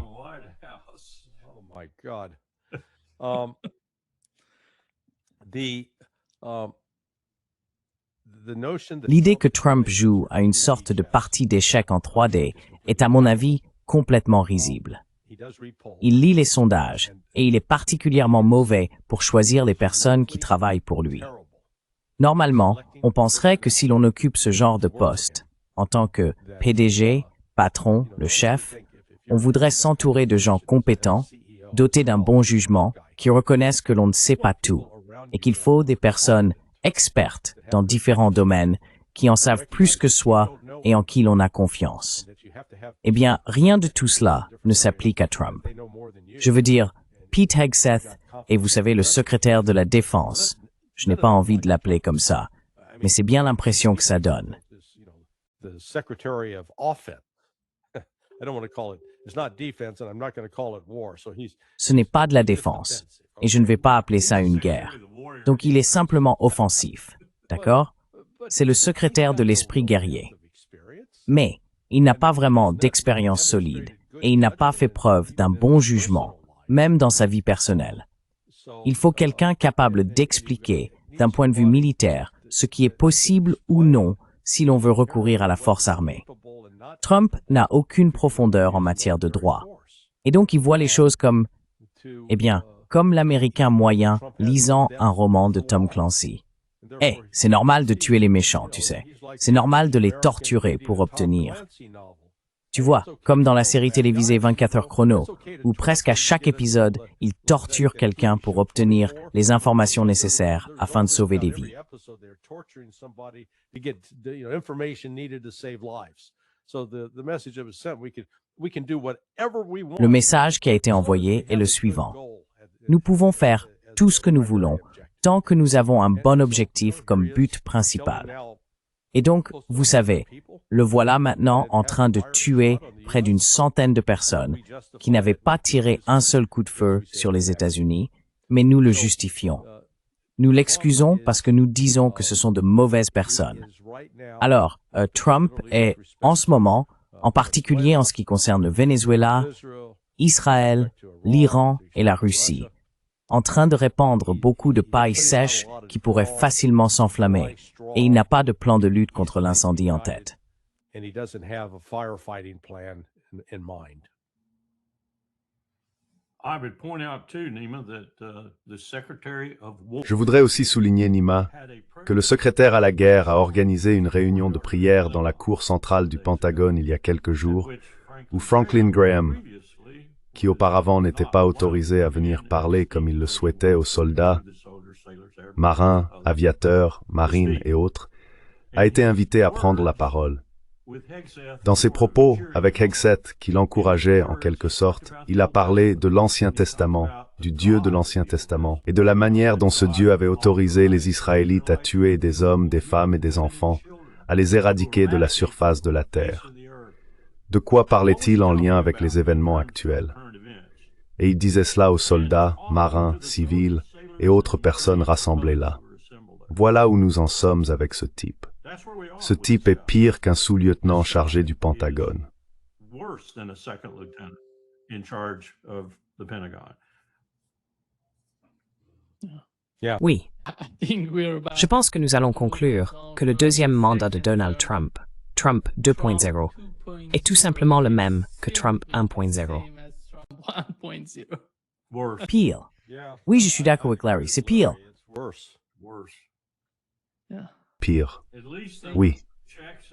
Speaker 2: L'idée que Trump joue à une sorte de partie d'échecs en 3D est à mon avis complètement risible. Il lit les sondages et il est particulièrement mauvais pour choisir les personnes qui travaillent pour lui. Normalement, on penserait que si l'on occupe ce genre de poste, en tant que PDG, patron, le chef, on voudrait s'entourer de gens compétents, dotés d'un bon jugement, qui reconnaissent que l'on ne sait pas tout et qu'il faut des personnes expertes dans différents domaines qui en savent plus que soi et en qui l'on a confiance. Eh bien, rien de tout cela ne s'applique à Trump. Je veux dire, Pete Hegseth est, vous savez, le secrétaire de la Défense. Je n'ai pas envie de l'appeler comme ça, mais c'est bien l'impression que ça donne. Ce n'est pas de la défense, et je ne vais pas appeler ça une guerre. Donc il est simplement offensif, d'accord? C'est le secrétaire de l'esprit guerrier. Mais il n'a pas vraiment d'expérience solide, et il n'a pas fait preuve d'un bon jugement, même dans sa vie personnelle. Il faut quelqu'un capable d'expliquer, d'un point de vue militaire, ce qui est possible ou non si l'on veut recourir à la force armée. Trump n'a aucune profondeur en matière de droit. Et donc il voit les choses comme, comme l'Américain moyen lisant un roman de Tom Clancy. C'est normal de tuer les méchants, tu sais. C'est normal de les torturer pour obtenir. Tu vois, comme dans la série télévisée 24 heures chrono, où presque à chaque épisode, il torture quelqu'un pour obtenir les informations nécessaires afin de sauver des vies. Le message qui a été envoyé est le suivant. Nous pouvons faire tout ce que nous voulons, tant que nous avons un bon objectif comme but principal. Et donc, vous savez, le voilà maintenant en train de tuer près d'une centaine de personnes qui n'avaient pas tiré un seul coup de feu sur les États-Unis, mais nous le justifions. Nous l'excusons parce que nous disons que ce sont de mauvaises personnes. Alors, Trump est, en ce moment, en particulier en ce qui concerne le Venezuela, Israël, l'Iran et la Russie, en train de répandre beaucoup de paille sèche qui pourrait facilement s'enflammer, et il n'a pas de plan de lutte contre l'incendie en tête.
Speaker 3: Je voudrais aussi souligner, Nima, que le secrétaire à la guerre a organisé une réunion de prière dans la cour centrale du Pentagone il y a quelques jours, où Franklin Graham, qui auparavant n'était pas autorisé à venir parler comme il le souhaitait aux soldats, marins, aviateurs, marines et autres, a été invité à prendre la parole. Dans ses propos, avec Hegseth, qui l'encourageait en quelque sorte, il a parlé de l'Ancien Testament, du Dieu de l'Ancien Testament, et de la manière dont ce Dieu avait autorisé les Israélites à tuer des hommes, des femmes et des enfants, à les éradiquer de la surface de la terre. De quoi parlait-il en lien avec les événements actuels? Et il disait cela aux soldats, marins, civils et autres personnes rassemblées là. Voilà où nous en sommes avec ce type. Ce type est pire qu'un sous-lieutenant chargé du Pentagone.
Speaker 1: Oui. Je pense que nous allons conclure que le deuxième mandat de Donald Trump, Trump 2.0, est tout simplement le même que Trump 1.0.
Speaker 2: Pire. Oui, je suis d'accord avec Larry, c'est pire.
Speaker 3: Pire. Oui.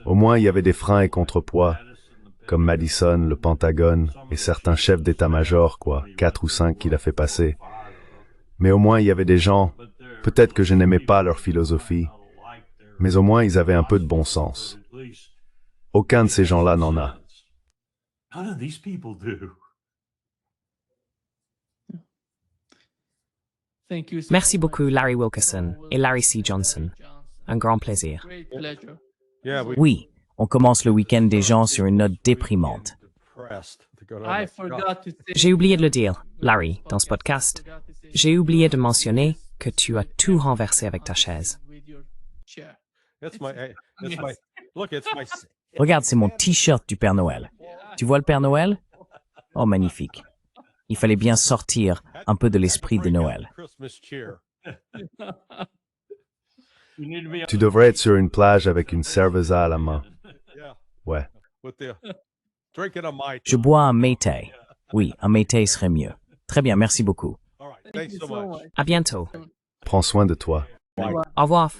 Speaker 3: Au moins, il y avait des freins et contrepoids, comme Madison, le Pentagone et certains chefs d'état-major, 4 ou 5 qu'il a fait passer. Mais au moins il y avait des gens, peut-être que je n'aimais pas leur philosophie, mais au moins ils avaient un peu de bon sens. Aucun de ces gens-là n'en a.
Speaker 1: Merci beaucoup Larry Wilkerson et Larry C. Johnson. Un grand plaisir.
Speaker 2: Oui, on commence le week-end des gens sur une note déprimante.
Speaker 1: J'ai oublié de le dire, Larry, dans ce podcast. J'ai oublié de mentionner que tu as tout renversé avec ta chaise.
Speaker 2: Regarde, c'est mon t-shirt du Père Noël. Tu vois le Père Noël? Oh, magnifique. Il fallait bien sortir un peu de l'esprit de Noël.
Speaker 3: Tu devrais être sur une plage avec une cerveza à la main. Ouais.
Speaker 2: Je bois un Mété. Oui, un Mété serait mieux. Très bien, merci beaucoup.
Speaker 1: À bientôt.
Speaker 3: Prends soin de toi.
Speaker 1: Au revoir.